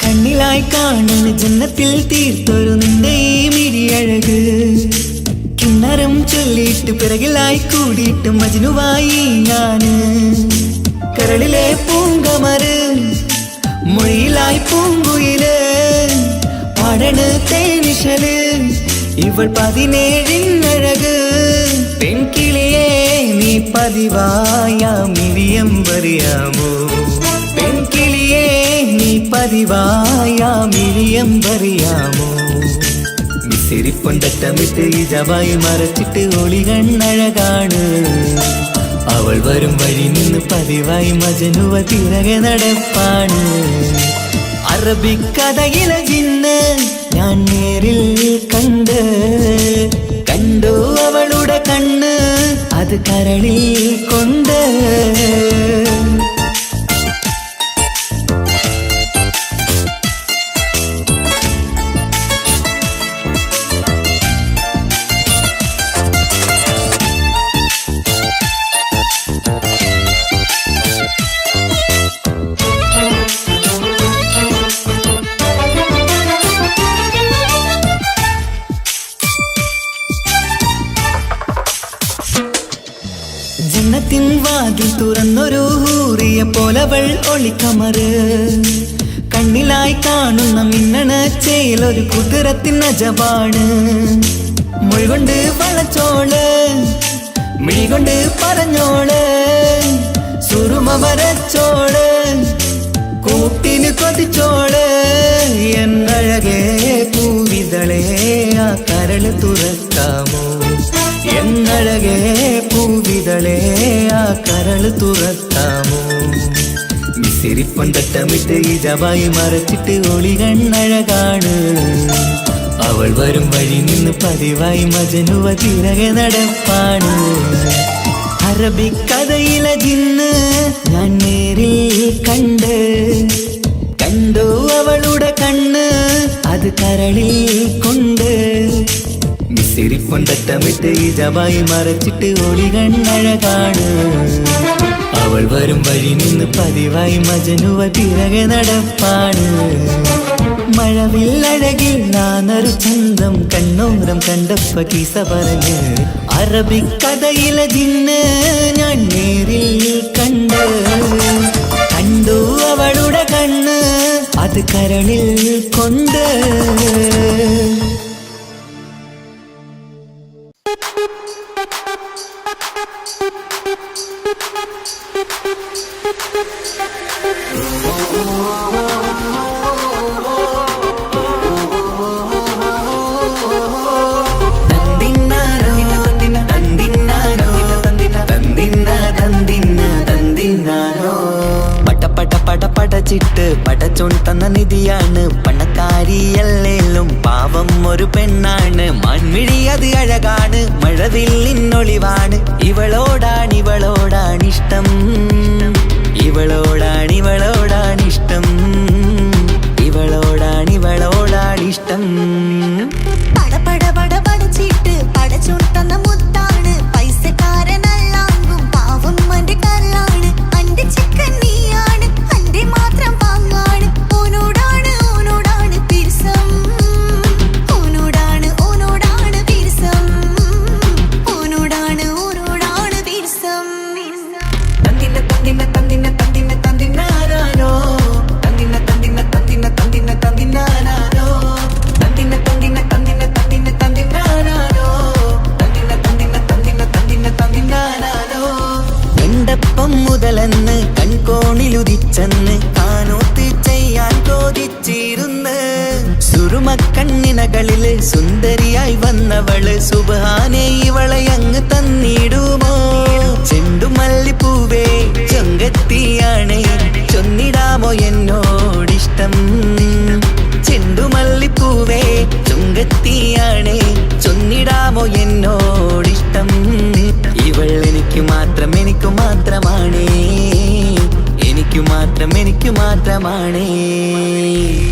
കണ്ണിലായി കാണുന്ന ജന്നത്തിൽ തീർത്തൊരു നിന്റെ ഈ മിഴിയഴക് കിണ്ണരം ചൊല്ലിയിട്ട് പിറകിലായി കൂടിയിട്ട് മജ്നുവായി ഞാന് കരളിലെ പൂങ്കമര് മൊഴിയിലായി പൂങ്കുയില് പാടണ് തേനിശല് ഇവൾ 17 പെൺകിളിയെ നീ പതിവായ മിഴിയം പറയാമോ പെൺകിളിയെ നീ പതിവായ മിഴിയം പറയാമോ മിസിരിപ്പൊണ്ടട്ടമിട്ട് ഇജബായി മറച്ചിട്ട് ഒളി കണ്ണഴകാണ് അവൾ വരും വഴി നിന്ന് പതിവായി മജനുവ പിറകെ നടപ്പാണ് അറബിക്കഥയിലെ ജിന്ന് ഞാൻ നേരിൽ കണ്ടു അവളുടെ കണ്ണ് അത് കരളിൽ കൊണ്ട് ജന്നത്തിൻ വാതിൽ തുറന്നൊരു ഹൂറിയ പോലവൾ ഒളിക്കമറ് കണ്ണിലായി കാണുന്ന മിന്നണ ചേലൊരു കുതിരത്തിൻ അജബാണ് മൊഴികൊണ്ട് വളച്ചോള് മിഴികൊണ്ട് പറഞ്ഞോള് സുറുമ വരച്ചോള് കൂട്ടിന് കൊതിച്ചോള് എന്നഴകേ പൂവിതളേ ആ കരള് തുറക്കാമോ എന്നഴകേ പൂവിതളേ ആ കരള് തുറക്കാമോ മിസിരിപ്പൊണ്ടട്ടമിട്ട് ഇജബായി മറച്ചിട്ട് ഒളി കണ്ണഴകാണ് അവൾ വരും വഴി നിന്ന് പതിവായി മജനുവ പിറകെ നടപ്പാണ് അറബിക്കഥയിലെ ജിന്ന് ഞാൻ നേരിൽ കണ്ടു അവളുടെ കണ്ണ് അത് കരളിൽ കൊണ്ട് മിസിരിപ്പൊണ്ടട്ടമിട്ട് ഇജബായി മറച്ചിട്ട് ഒളി കണ്ണഴകാണ് അവൾ വരും വഴി നിന്ന് പതിവായി മജനുവ പിറകെ നടപ്പാണ് മഴവില്ലഴകിൽ നാനൊരു ചന്തം കണ്ണോരം കണ്ടപ്പ കിസ പറഞ്ഞ് അറബിക്കഥയിലെ ജിന്ന് ഞാൻ നേരിൽ കണ്ടു അവളുടെ കണ്ണ് അത് കരളിൽ കൊണ്ട് പടച്ചിട്ട് പടച്ചോൺ തന്ന നിധിയാണ്. പണക്കാരിയല്ലേലും പാവം ഒരു പെണ്ണാണ്. മാൻമിഴി അത് അഴകാണ്, മഴവില്ലിന്നൊളിവാണ്. ഇവളോടാണിഷ്ടം, ഇവളോടാണിഷ്ടം, ഇവളോടാണിഷ്ടം. പടപടപടപടച്ചിട്ട് പടച്ചോൻ തന്ന മുത്താണ്. പൈസക്കാരനല്ലാങ്കും പാവം അന്റെ കല്ലാണ്. അന്റെ ചിക്കൻ നീയാണ്, അന്റെ മാത്രം പാങ്ങാണ്. ഓനോടാണ് പിരിസം, ഓനോടാണ് പിരിസം, ഓനോടാണ് പിരിസം. തന്തിന തന്തിന തന്തിന തന്തിന തന്തിനാനോ, തന്തിന തന്തിന തന്തിന തന്തിന തന്തിനാനോ, തന്തിന തന്തിന തന്തിന തന്തിന തന്തിനാനോ, തന്തിന തന്തിന തന്തിന തന്തിന തന്തിനാനോ. കണ്ടപ്പം മുതലെന്ന് കൺകോണിലുദിച്ചെന്ന് കാനോത്ത് ചെയ്യാൻ കോതിച്ചിരുന്ന്. സുറുമക്കണ്ണിനകളില് സുന്ദരിയായി വന്നവള് സുബ്ഹാനേ ഇവളെ അങ്ങ് തന്നിടുമോ? ചെണ്ടുമല്ലിപ്പൂവേ ചൊങ്കത്തിയാണ്, ചൊന്നിടാമോ എന്നോടിഷ്ടം? ചെണ്ടുമല്ലിപ്പൂവേ ചൊങ്കത്തിയാണ്, ചൊന്നിടാമോ എന്നോടിഷ്ടം? ഇവൾ എനിക്ക് മാത്രം, എനിക്ക് മാത്രമാണേ, എനിക്ക് മാത്രം, എനിക്ക് മാത്രമാണേ.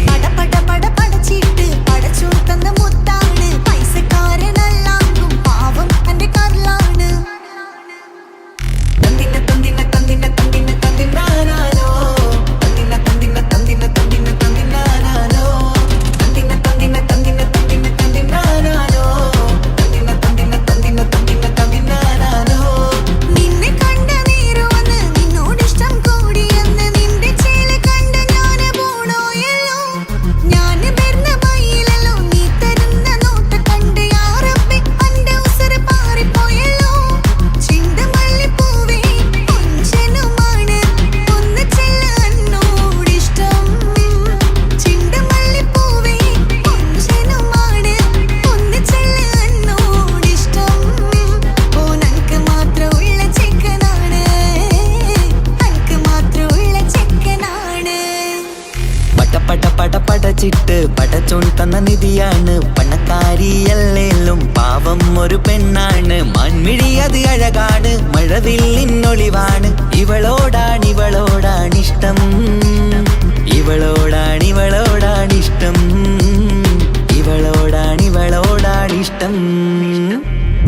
പടപടപടപടച്ചിട്ട് പടച്ചോൻ തന്ന മുത്താണ്. പൈസക്കാരനല്ലാങ്കും പാവം അന്റെ കല്ലാണ്. തന്തിന തന്തിന തന്തിന തന്തിന തന്തിനാനോ, തന്തിന തന്തിന തന്തിന തന്തിന തന്തിനാനോ, തന്തിന തന്തിന തന്തിന തന്തിന തന്തിനാനോ, തന്തിന തന്തിന തന്തിന തന്തിന തന്തിനാനോ. നിന്നെ കണ്ട നേരമെന്ന് നിന്നോടിഷ്ടം കൂടിയെന്ന് നിന്റെ ചേല കണ്ട് ഞാന് പോണോയല്ലോ. ഞാന് വരുന്ന മയിലല്ലോ, നീ തരുന്ന നോട്ട കണ്ട് യാ റബ്ബി അന്റെ ഉസറ് പാറിപ്പോയല്ലോ. ചെണ്ടുമല്ലിപ്പൂവേ കൊഞ്ചനുമാണ്, ഒന്ന് ചെല്ല എന്നോടിഷ്ടം. ചെണ്ടുമല്ലിപ്പൂവേ കൊഞ്ചനുമാണ്, ഒന്ന് ചെല്ല എന്നോടിഷ്ടം. ഓനക്ക് മാത്രമുള്ള ചെക്കനാണ്, അനക്ക് മാത്രമുള്ള ചെക്കനാണ്. പടപടപടപടച്ചിട്ട് പടച്ചോൻ തന്ന നിധിയാണ്. പണക്കാരിയല്ലേലും പാവം ഒരു പെണ്ണാണ്. മാൻമിഴി അത് അഴകാണ്, മഴവില്ലിന്നൊളിവാണ്. ഇവളോടാണിഷ്ടം, ഇവളോടാണിഷ്ടം, ഇവളോടാണിഷ്ടം.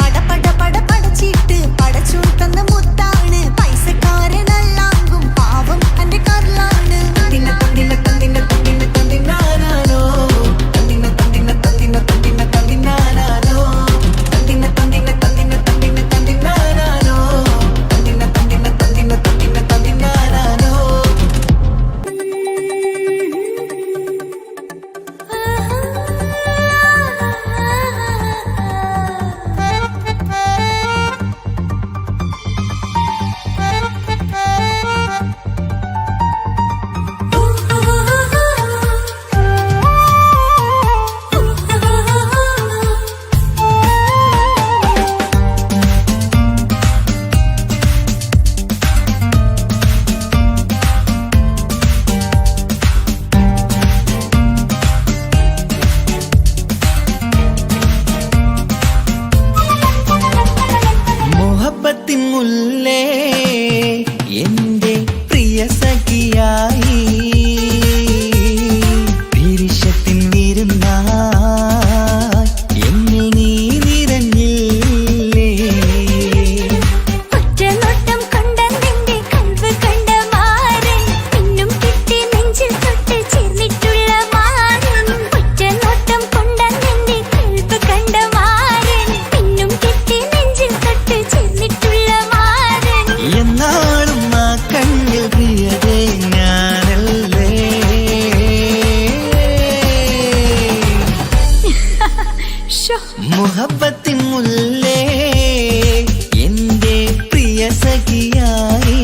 പടപടപടപടച്ചിട്ട് പടച്ചോൻ തന്ന മുത്താണ്. പൈസക്കാരനല്ലാങ്കും പാവം അന്റെ കല്ലാണ്. തന്തിന തന്തിന തന്തിന തന്തിന തന്തിനാനോ, തന്തിന തന്തിന തന്തിന തന്തിന തന്തിനാനോ, തന്തിന തന്തിന തന്തിന തന്തിന തന്തിനാനോ, തന്തിന തന്തിന തന്തിന തന്തിന തന്തിനാനോ. മുഹബത്തിൻ മുല്ലേ എന്റെ പ്രിയ സഖിയായി, പിരിശത്തിൻ വിരുന്നായി എന്നിൽ നീ നിറഞ്ഞില്ലേ. ഒറ്റനോട്ടം കൊണ്ട നിന്റെ കൽവ് കണ്ട മാരൻ, പിന്നും കിട്ടി നെഞ്ചിൽ തൊട്ട് ചേർന്നിട്ടുള്ള മാരൻ. ഒറ്റനോട്ടം കൊണ്ട നിന്റെ കൽവ് കണ്ട മാരൻ, പിന്നും കിട്ടി നെഞ്ചിൽ തൊട്ട് ചേർന്നിട്ടുള്ള മാരൻ. എന്നാളും ആ കണ്ണിൽ പ്രിയതേ ഞാനല്ലേ. മുഹബത്തിൻ മുല്ലേ എന്റെ പ്രിയ സഖിയായി,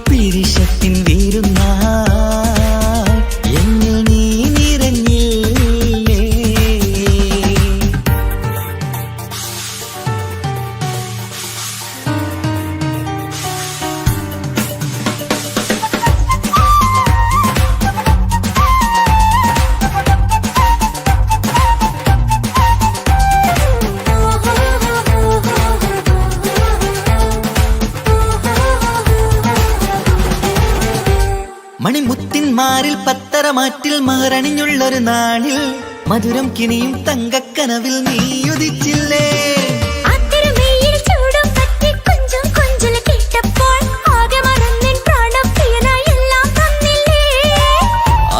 പിരിശത്തിൻ വിരുന്നായി എന്നിൽ നീ നിറഞ്ഞില്ലേ. മലബാറിൽ പത്തരമാറ്റിൽ മഹറണിഞ്ഞുള്ളൊരു നാളിൽ മധുരം കിണിയും തങ്കക്കനവിൽ നീ ഉദിച്ചില്ലേ.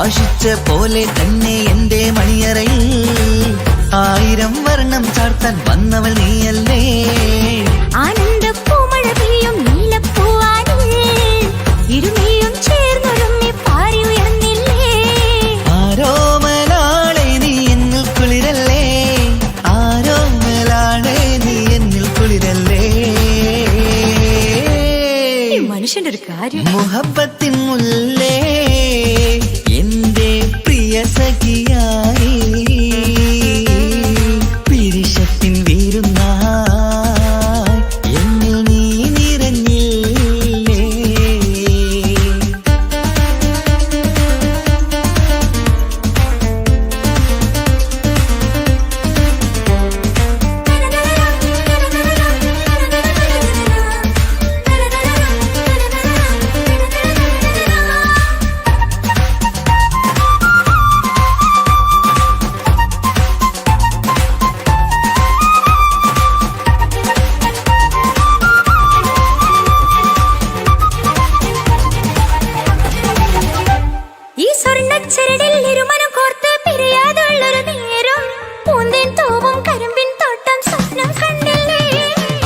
ആശിച്ച പോലെ തന്നെ എന്റെ മണിയറയിൽ 1000 വർണ്ണം ചാർത്താൻ വന്നവൾ നീയല്ലേ. ആനന്ദ പൂമഴ പെയ്യും നീലപ്പൂവാനിൽ ഇരുമയും ചേർന്നൊരുമ്മി പാറി ഉയർന്നില്ലേ. ആരോമലാളെ നീ എന്നിൽ കുളിരല്ലേ, ആരോമലാളെ നീ എന്നിൽ കുളിരല്ലേ. മനുഷ്യന്റെ ഒരു കാര്യം. മുഹബത്തിൻ മുല്ലേ എന്റെ പ്രിയ സഖിയായി പിരിശത്തിൻ വീരുന്നായി എന്നിൽ നീ നിറഞ്ഞില്ലേ. ഈ സ്വർണ്ണച്ചരടിൽ ഇരുമനം കോർത്ത് പിരിയാതുള്ളൊരു നേരം പൂന്തേൻ തൂവും കരിമ്പിൻ തോട്ടം സ്വപ്നം കണ്ടില്ലേ.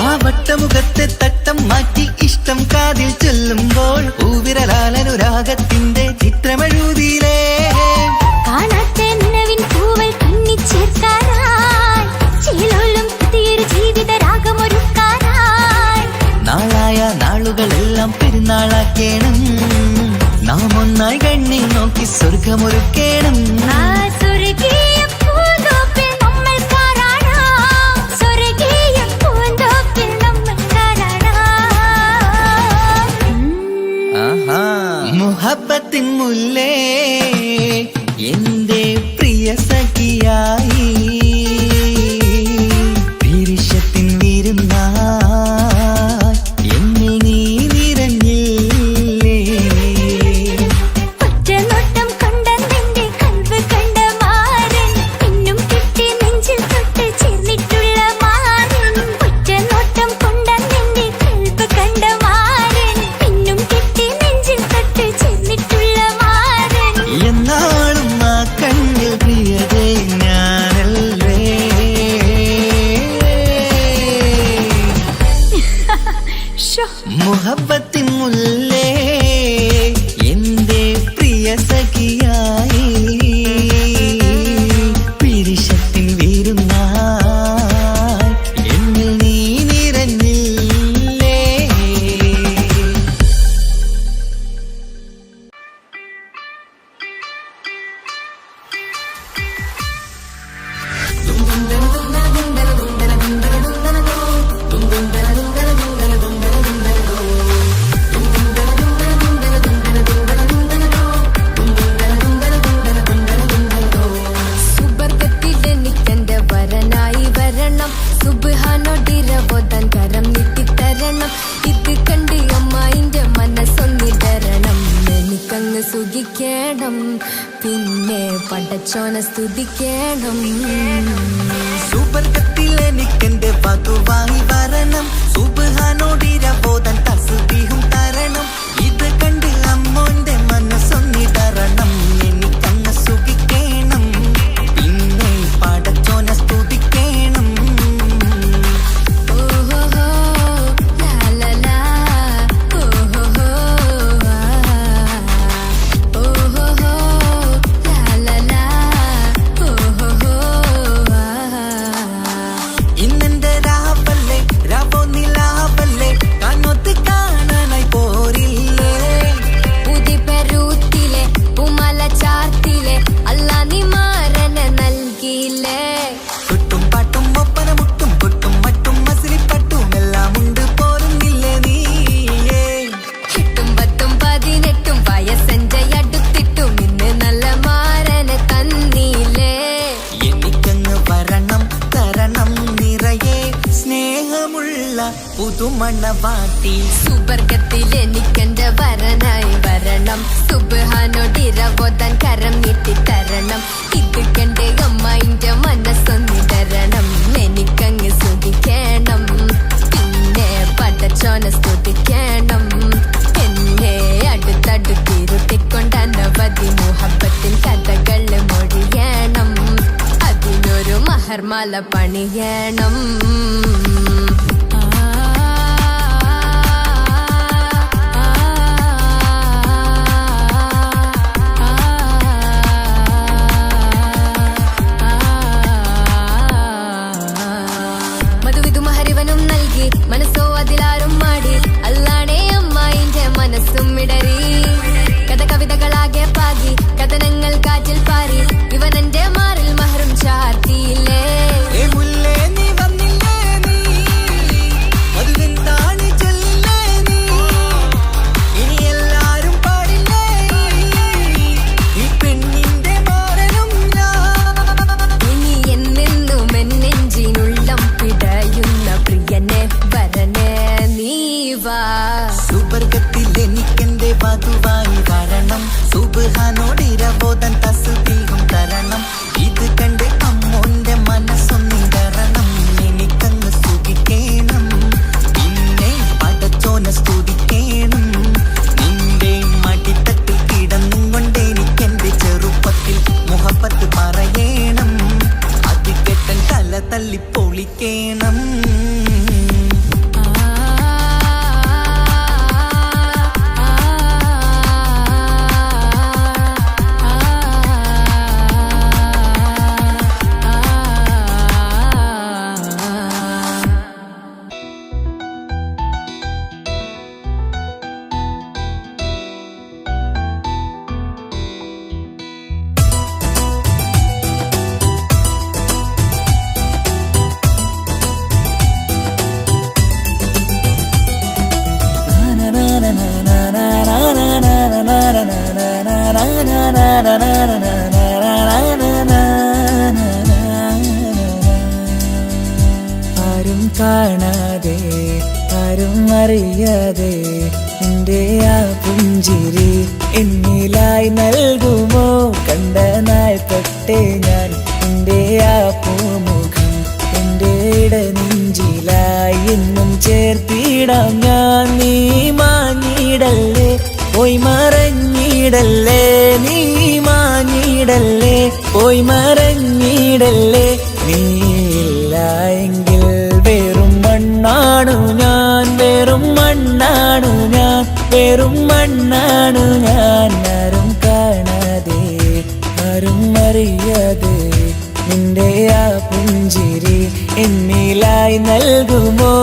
ആ വട്ടമുഖത്തെ തട്ടം മാറ്റി ഇഷ്ടം കാതിൽ ചൊല്ലുമ്പോൾ പൂവിരലാലനുരാഗത്തിന്റെ ചിത്രമെഴുതിയിലേ. കാണാത്ത നിലവിൻ പൂവൽ കണ്ണിച്ചേർക്കാനായി ചീലോലും പുതിയൊരു ജീവിത രാഗമൊരുക്കാനായി നാളായ നാളുകളെല്ലാം പെരുന്നാളാക്കേണം, നാം ഒന്നായി കണ്ണിൽ നോക്കി സ്വർഗമൊരുക്കേണം. ആ സ്വർഗീയ പൂന്തോപ്പിൽ നമ്മൾ കാണാം, സ്വർഗീയ പൂന്തോപ്പിൽ നമ്മൾ കാണാം. ആഹാ. മുഹബത്തിൻ മുല്ലേ എന്റെ പ്രിയ സഖിയായി പിരിശത്തിൻ വിരുന്നായി എന്നിൽ നീ നിറഞ്ഞില്ലേ. ഒറ്റനോട്ടം കൊണ്ട നിന്റെ കൽവ് കണ്ട മാരൻ പിന്നും കിട്ടി നെഞ്ചിൽ തൊട്ട് ചേർന്നിട്ടുള്ള മാരൻ. ഒറ്റനോട്ടം കൊണ്ട നിന്റെ കൽവ് കണ്ട മാരൻ പിന്നും കിട്ടി നെഞ്ചിൽ തൊട്ട് ചേർന്നിട്ടുള്ള മാരൻ. എന്നാളും ആ കണ്ണിൽ പ്രിയതേ ഞാനല്ലേ. മുഹബത്തിൻ മുല്ലേ എന്റെ പ്രിയ സഖിയായി പിരിശത്തിൻ വീരുന്നായി എന്നിൽ നീ നിറഞ്ഞില്ലേ. സുബർഗത്തിലെനിക്കെന്റെ വരനായി വരണം, സുബ്ഹാനോടിരവോദാൻ കരം നീട്ടിത്തരണം. ഇത് കണ്ട് അമ്മായിന്റെ മനസ്സൊന്നിടരണം, എനിക്കങ്ങ് സുഖിക്കണം, പിന്നെ പടച്ചോനെ സ്തുതിക്കണം. സുബർഗത്തിൽ എനിക്കെന്റെ വധുവായി വരണം, സുബ്ഹാനോടിരവോദാൻ തസ്ബീഹും തരണം. ഇത് കണ്ട് അമ്മോന്റെ മനസ്സൊന്നിടരണം, എനിക്കങ്ങ് സുഖിക്കണം, പിന്നെ പടച്ചോനെ സ്തുതിക്കണം. ഓഹോഹോ ലാലലാ, ഓഹോഹോ ഓഹോഹോ ലാലലാ, ഓഹോഹോ. ഇന്നെന്റെ രാവല്ലേ രാവോ നിലാവല്ലേ കാഞ്ഞൊത്ത് കാണാനായി പോ പുതുമണവാട്ടി. സുബർഗത്തിൽ എനിക്കെന്റെ വരനായി വരണം, സുബ്ഹാനോടിരവോതാൻ കരം നീട്ടി തരണം. ഇത് കണ്ട് അമ്മയിന്റെ മനസ്സൊന്നിടരണം, എനിക്കങ്ങ് സ്തുതിക്കണം, പിന്നെ പടച്ചോനെ സ്തുതിക്കണം. എന്നെ അടുത്തടുത്തിരുത്തിക്കൊണ്ട് അനവധി മുഹബത്തിൻ കഥകൾ മൊഴിയണം, അതിനൊരു മഹർമാല പണിയണം. മനസ്സോ അതിലാരും മാടി, അല്ലാണേ അമ്മായിന്റെ മനസ്സും ഇടറി. കഥ കവിതകളാകെ പാകി, കഥനങ്ങൾ കാറ്റിൽ പാറി, ഇവനെന്റെ മാറിൽ മഹറും ചാർത്തിയില്ലേ. ഇനി എന്നെന്നും എന്നെഞ്ചിനുള്ളം പിടയുന്ന പ്രിയനെ വരനെ നീവാ. സുബർഗത്തിൽ എനിക്കെന്റെ വധുവായി വരണം, സുബ്ഹാനോടിരവോതാൻ തസ്ബീഹും തരണം. ഇത് കണ്ട് അമ്മോന്റെ മനസ്സൊന്നിടരണം, എനിക്കങ്ങ് സ്തുതിക്കണം, പിന്നെ പടച്ചോനെ സ്തുതിക്കണം. നിന്റെ മടിത്തട്ടിൽ കിടന്നും കൊണ്ട് എനിക്കെന്റെ ചെറുപ്പത്തിൽ മുഹബത്ത് പറയണം, അത് കെട്ടൻ തല തല്ലി പൊളിക്കണം. ആരും കാണാതെ ആരും അറിയാതെ എൻ്റെ ആ പുഞ്ചിരി എന്നിലായി നൽകുമോ? കണ്ട നാൾ തൊട്ടേ ഞാൻ എൻ്റെ ആ പൂമുഖം എൻ്റെ ഇടനെഞ്ചിലായി എന്നും ചേർത്തിടാം ഞാൻ. നീ മാഞ്ഞിടല്ലേ, പോയി മറഞ്ഞിടല്ലേ, നീ മാഞ്ഞിടല്ലേ, പോയി മറഞ്ഞിടല്ലേ. നീയില്ല എങ്കിൽ വെറും മണ്ണാണു ഞാൻ, വെറും മണ്ണാണു ഞാൻ, വെറും മണ്ണാണു ഞാൻ. ആരും കാണാതെ ആരും അറിയാതെ നിന്റെ ആ പുഞ്ചിരി എന്നിലായി നൽകുമോ?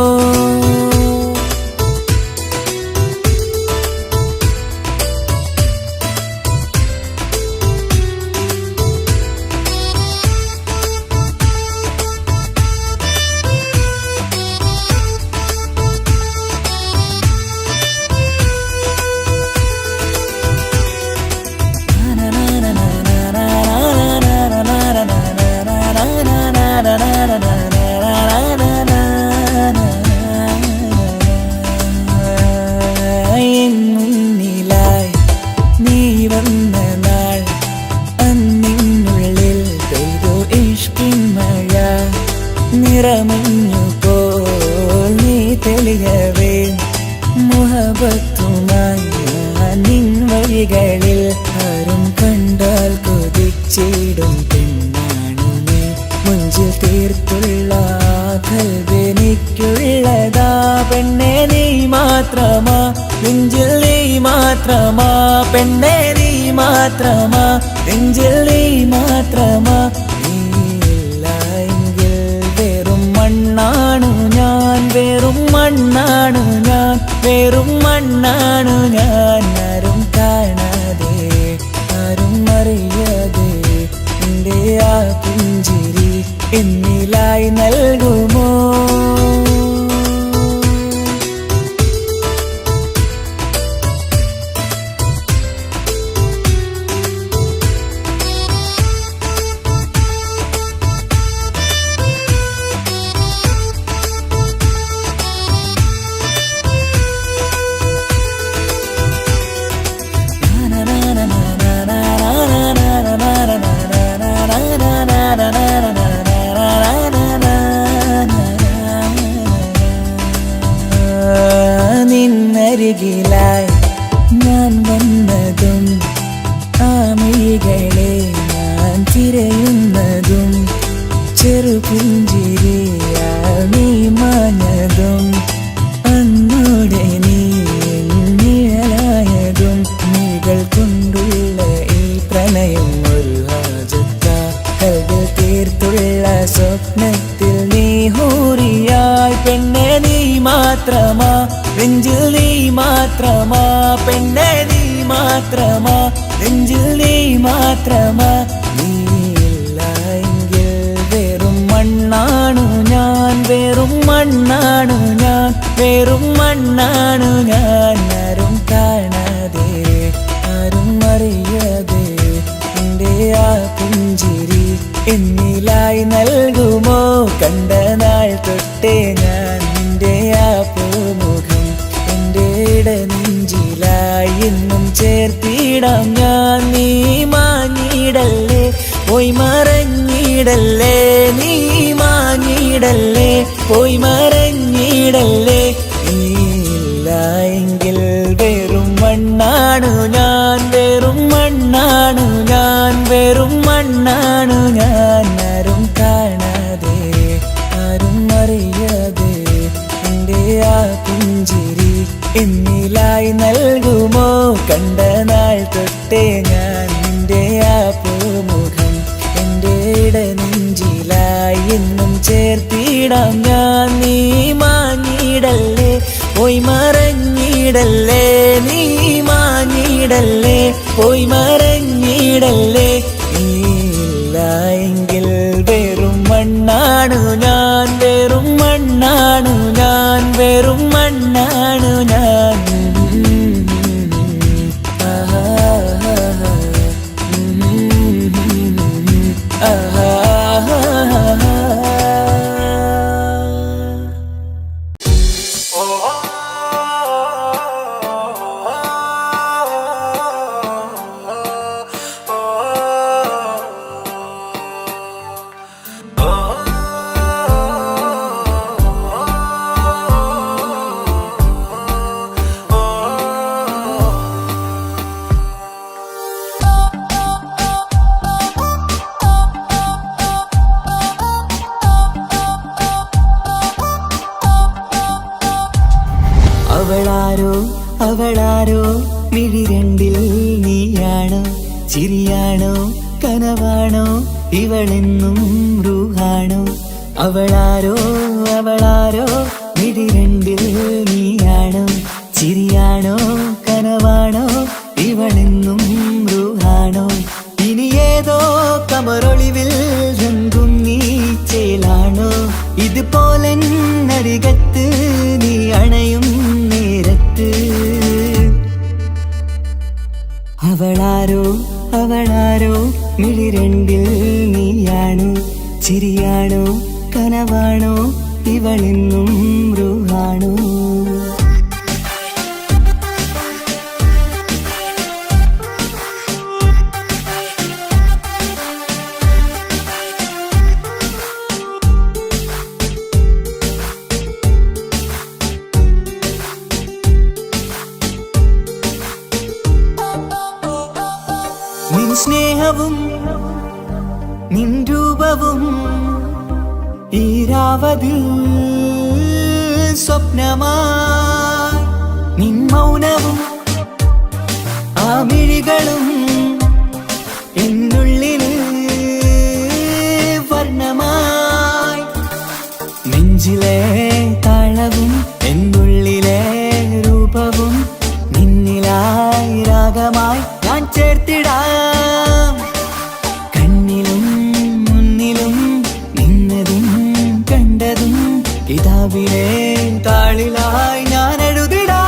മുന്നിലായി നീ വന്ന നാൾ, അന്നിനുള്ളിൽ പെയ്തു ഇഷ്കിൻ മഴ. നിറമഞ്ഞു പോൽ നീ തെളിയവേ, മുഹബത്തുമായി നിൻ വഴികളിൽ. ആരും കണ്ടാൽ കൊതിച്ചിടും പെണ്ണാണു നീ, മുഞ്ചിൽ തീർത്തുള്ള കൽബെനിക്കുള്ളതാ. പെണ്ണെ നീ മാത്രമാ, നെഞ്ചിൽ നീ മാത്രമാ, പെണ്ണെ നീ മാത്രമാ, നെഞ്ചിൽ നീ മാത്രമാ. നീയില്ല എങ്കിൽ വെറും മണ്ണാണു ഞാൻ, വെറും മണ്ണാണു ഞാൻ, വെറും മണ്ണാണു ഞാൻ. ആരും കാണാതെ ആരും അറിയാതെ എൻ്റെ ആ പുഞ്ചിരി എന്നിലായി നൽകുമോ? തിരയുന്നതും ചെറുപുഞ്ചിരിയാൽ നീ മാഞ്ഞതും അന്നോടെ നീ നിഴലായതും നീകൾ കൊണ്ടുള്ള ഈ പ്രണയം ഒരു ഹാജത്ത കൽവിൽ തീർത്തുള്ള സ്വപ്നത്തിൽ നീ ഹൂറിയായി പെണ്ണെ നീ മാത്രമാ നെഞ്ചിൽ നീ മാത്രമാ പെണ്ണെ നീ മാത്രമാ നെഞ്ചിൽ നീ മാത്രമാ നീയില്ല എങ്കിൽ വെറും മണ്ണാണു ഞാൻ വെറും മണ്ണാണു ഞാൻ വെറും മണ്ണാണു ഞാൻ ആരും കാണാതെ ആരും അറിയാതെ എൻ്റെ ആ പുഞ്ചിരി എന്നിലായി നൽകുമോ കണ്ട നാൾ തൊട്ടേ ഞാൻ നിന്റെ ആ പൂമുഖം എൻ്റെ ഇടനെഞ്ചിലായി എന്നും ചേർത്തിടാം ഞാൻ നീ മാഞ്ഞിടല്ലേ പോയി മറഞ്ഞിടല്ലേ നീ മാഞ്ഞിടല്ലേ പോയി മറഞ്ഞിടല്ലേ നീയില്ല എങ്കിൽ വെറും മണ്ണാണു ഞാൻ വെറും മണ്ണാണു ഞാൻ വെറും മണ്ണാണു ഞാൻ ആരും കാണാതെ ആരും അറിയാതെ എൻ്റെ ആ പുഞ്ചിരി എന്നിലായി നൽകുമോ കണ്ട നാൾ തൊട്ടേ ഞാൻ നിന്റെ ആ പൂമുഖം എൻ്റെ ഇടനെഞ്ചിലായി എന്നും ചേർത്തിടാം ഞാൻ നീ മാഞ്ഞിടല്ലേ പോയി മറഞ്ഞിടല്ലേ നീ മാഞ്ഞിടല്ലേ പോയി മറഞ്ഞിടല്ലേ നീയില്ല എങ്കിൽ വെറും മണ്ണാണു ഞാൻ വെറും മണ്ണാണു ഞാൻ വെറും മണ്ണാണു ഞാൻ അവളാരോ അവളാരോ മിഴി രണ്ടിൽ നീയാണോ ചിരിയാണോ കനവാണോ ഇവളെന്നും റൂഹാണോ അവളാരോ അവളാരോ മിഴി രണ്ടിൽ നീയാണോ ചിരിയാണോ കനവാണോ ഇവളെന്നും റൂഹാണോ ഇനി ഏതോ കമറൊളിവിൽ രംഗും നീ ചേലാണോ ഇതുപോലെ നരികത്ത് നീ അണയും നേരത്ത് അവളാരോ അവളാരോ മിഴി രണ്ടിൽ നീയാണോ ചിരിയാണോ കനവാണോ ഇവളെന്നും റൂഹാണോ നിൻ സ്നേഹവും നിൻ രൂപവും ഈരാവതിൽ സ്വപ്നമായി നിൻ മൗനവും ആ മിഴികളും എന്നുള്ളിൽ വർണ്ണമായി നെഞ്ചിലെ താളവും എന്നുള്ളിലെ രൂപവും നിന്നിലായി രാഗമായി ഞാൻ ചേർത്തിടാം കണ്ണിലും മുന്നിലും നിന്നതും കണ്ടതും കിതാബിലെ താളിലായി ഞാൻ എഴുതിടാം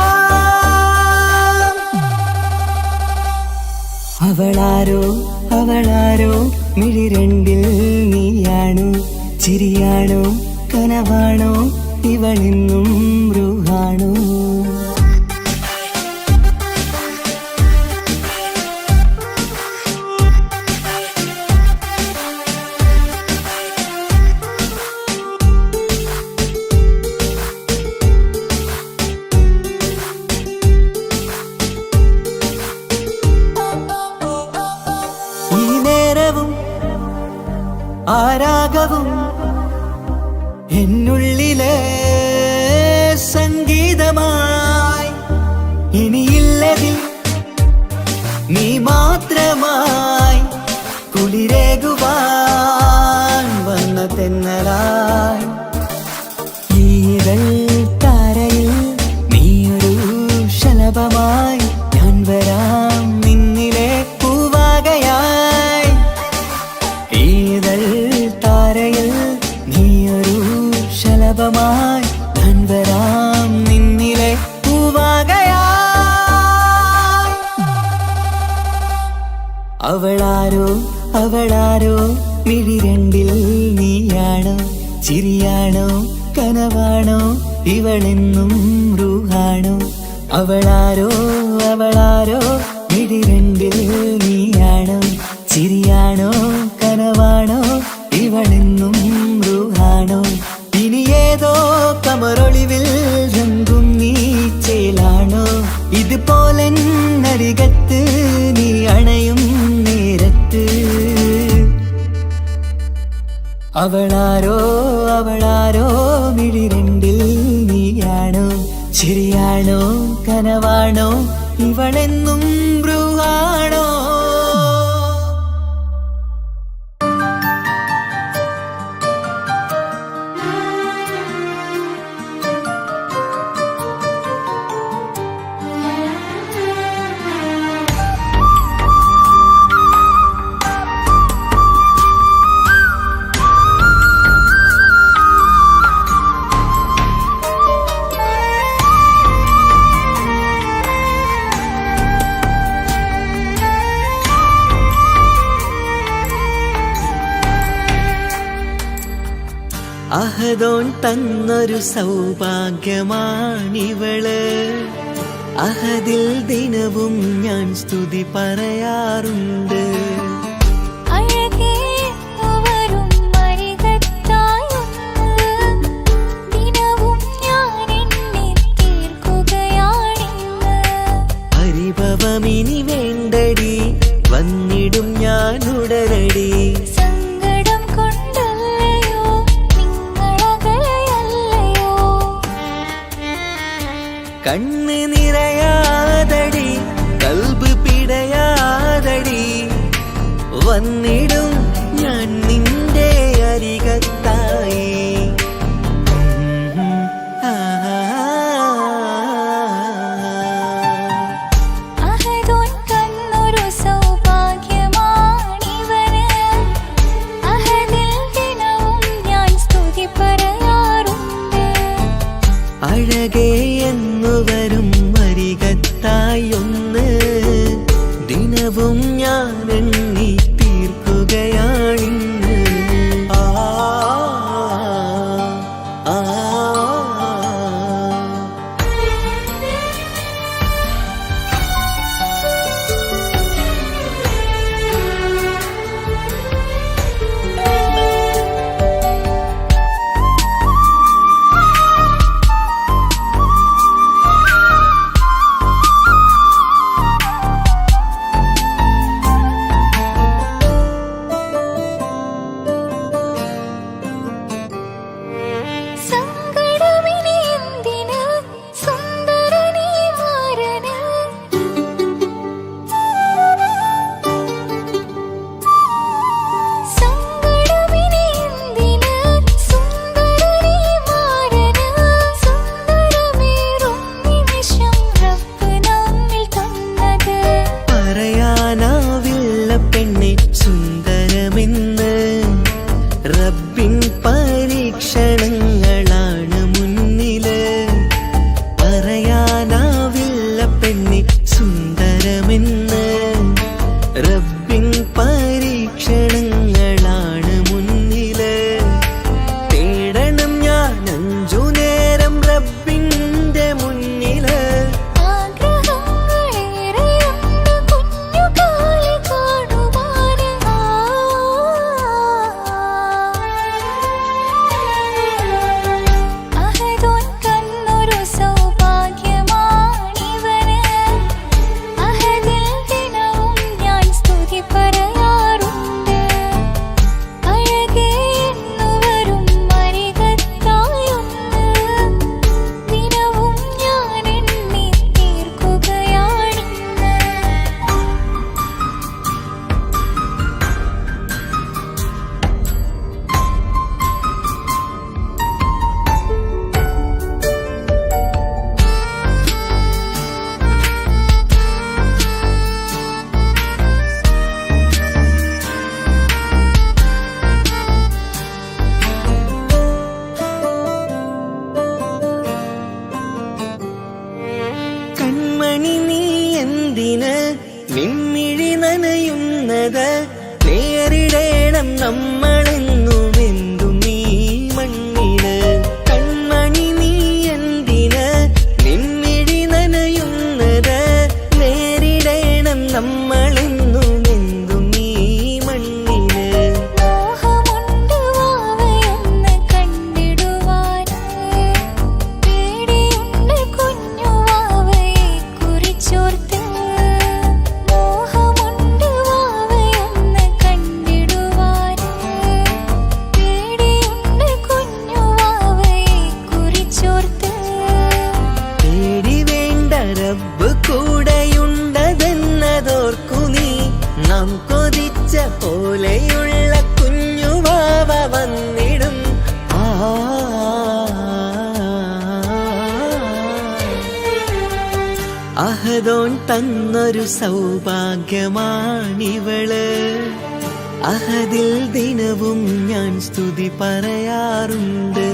അവളാരോ അവളാരോ മിഴി രണ്ടിൽ നീയാണോ ചിരിയാണോ കനവാണോ ഇവളെന്നും റൂഹാണോ ആരാഗവും എന്നുള്ളിലെ സംഗീതമായി ഇനിയില്ലതിൽ നീ മാത്രമായി കുളിരേകുവാൻ വന്ന തെന്നലായി ഈതൾ താരയിൽ നീയൊരു ശലഭമായി ഞാൻ വരാം നിന്നിലെ പൂവാകയായി ഈതൾ താരയിൽ നീയൊരു ശലഭമായി ഞാൻ വരാം നിന്നിലെ പൂവാകയായി അവളാരോ അവളാരോ മിഴിരണ്ടിൽ നീയാണോ ചിരിയാണോ കനവാണോ ഇവളെന്നും റൂഹാണോ അവളാരോ അവളാരോ മിഴിരണ്ടിൽ നീയാണോ ചിരിയാണോ കനവാണോ ഇവളെന്നും റൂഹാണോ ഇനി ഏതോ കമറൊളിവിൽ രംഗും നീ ചേലാണോ ഇതുപോലെ നരികത്ത് നീ അണയും നേരത്ത് അവളാരോ അവളാരോ മിഴിരണ്ടിൽ നീയാണോ ശരിയാണോ കനവാണോ ഇവളെന്നും ബ്രൂഹാണോ അഹദോൻ തന്നൊരു സൗഭാഗ്യമാണിവള് അഹദിൽ ദിനവും ഞാൻ സ്തുതി പറയാറുണ്ട് പരിഭവമിനി വേണ്ടടി വന്നിടും ഞാൻ ഉടനടി കണ്ണ് നിറയാതടി കൽബ് പിടയാതടി വന്നിടും ഞാൻ നിന്റെ അരികത്തായി അഴകേ എന്നുവരും അരികത്തായി ഒന്ന് ദിനവും ഞാൻ എണ്ണി തീർക്കുകയാണിന്ന് ആ ആ നമ്മളെന്നും എന്തും ഈ മണ്ണില് കൺമണി നീ എന്തിന് നിൻമിഴി നനയുന്നത് നേരിടേണം നമ്മളെന്നും എന്തും ഈ മണ്ണില് മോഹമുണ്ട് വാവയൊന്ന് കണ്ടിടുവാന് പേടിയുണ്ട് കുഞ്ഞു വാവയെ കുറിച്ചോർത്ത് മോഹമുണ്ട് വാവയൊന്ന് കണ്ടിടുവാന് പേടിയുണ്ട് കുഞ്ഞു വാവയെ കുറിച്ചോർത്ത് പേടി വേണ്ട റബ്ബ് കൂടെയുണ്ടതെന്നതോർക്കു നീ നാം കൊതിച്ച പോലെയുള്ള കുഞ്ഞു വാവ വന്നിടും അഹദോൻ തന്നൊരു സൗഭാഗ്യമാണിവള് അഹദിൽ ദിനവും ഞാൻ സ്തുതി പറയാറുണ്ട്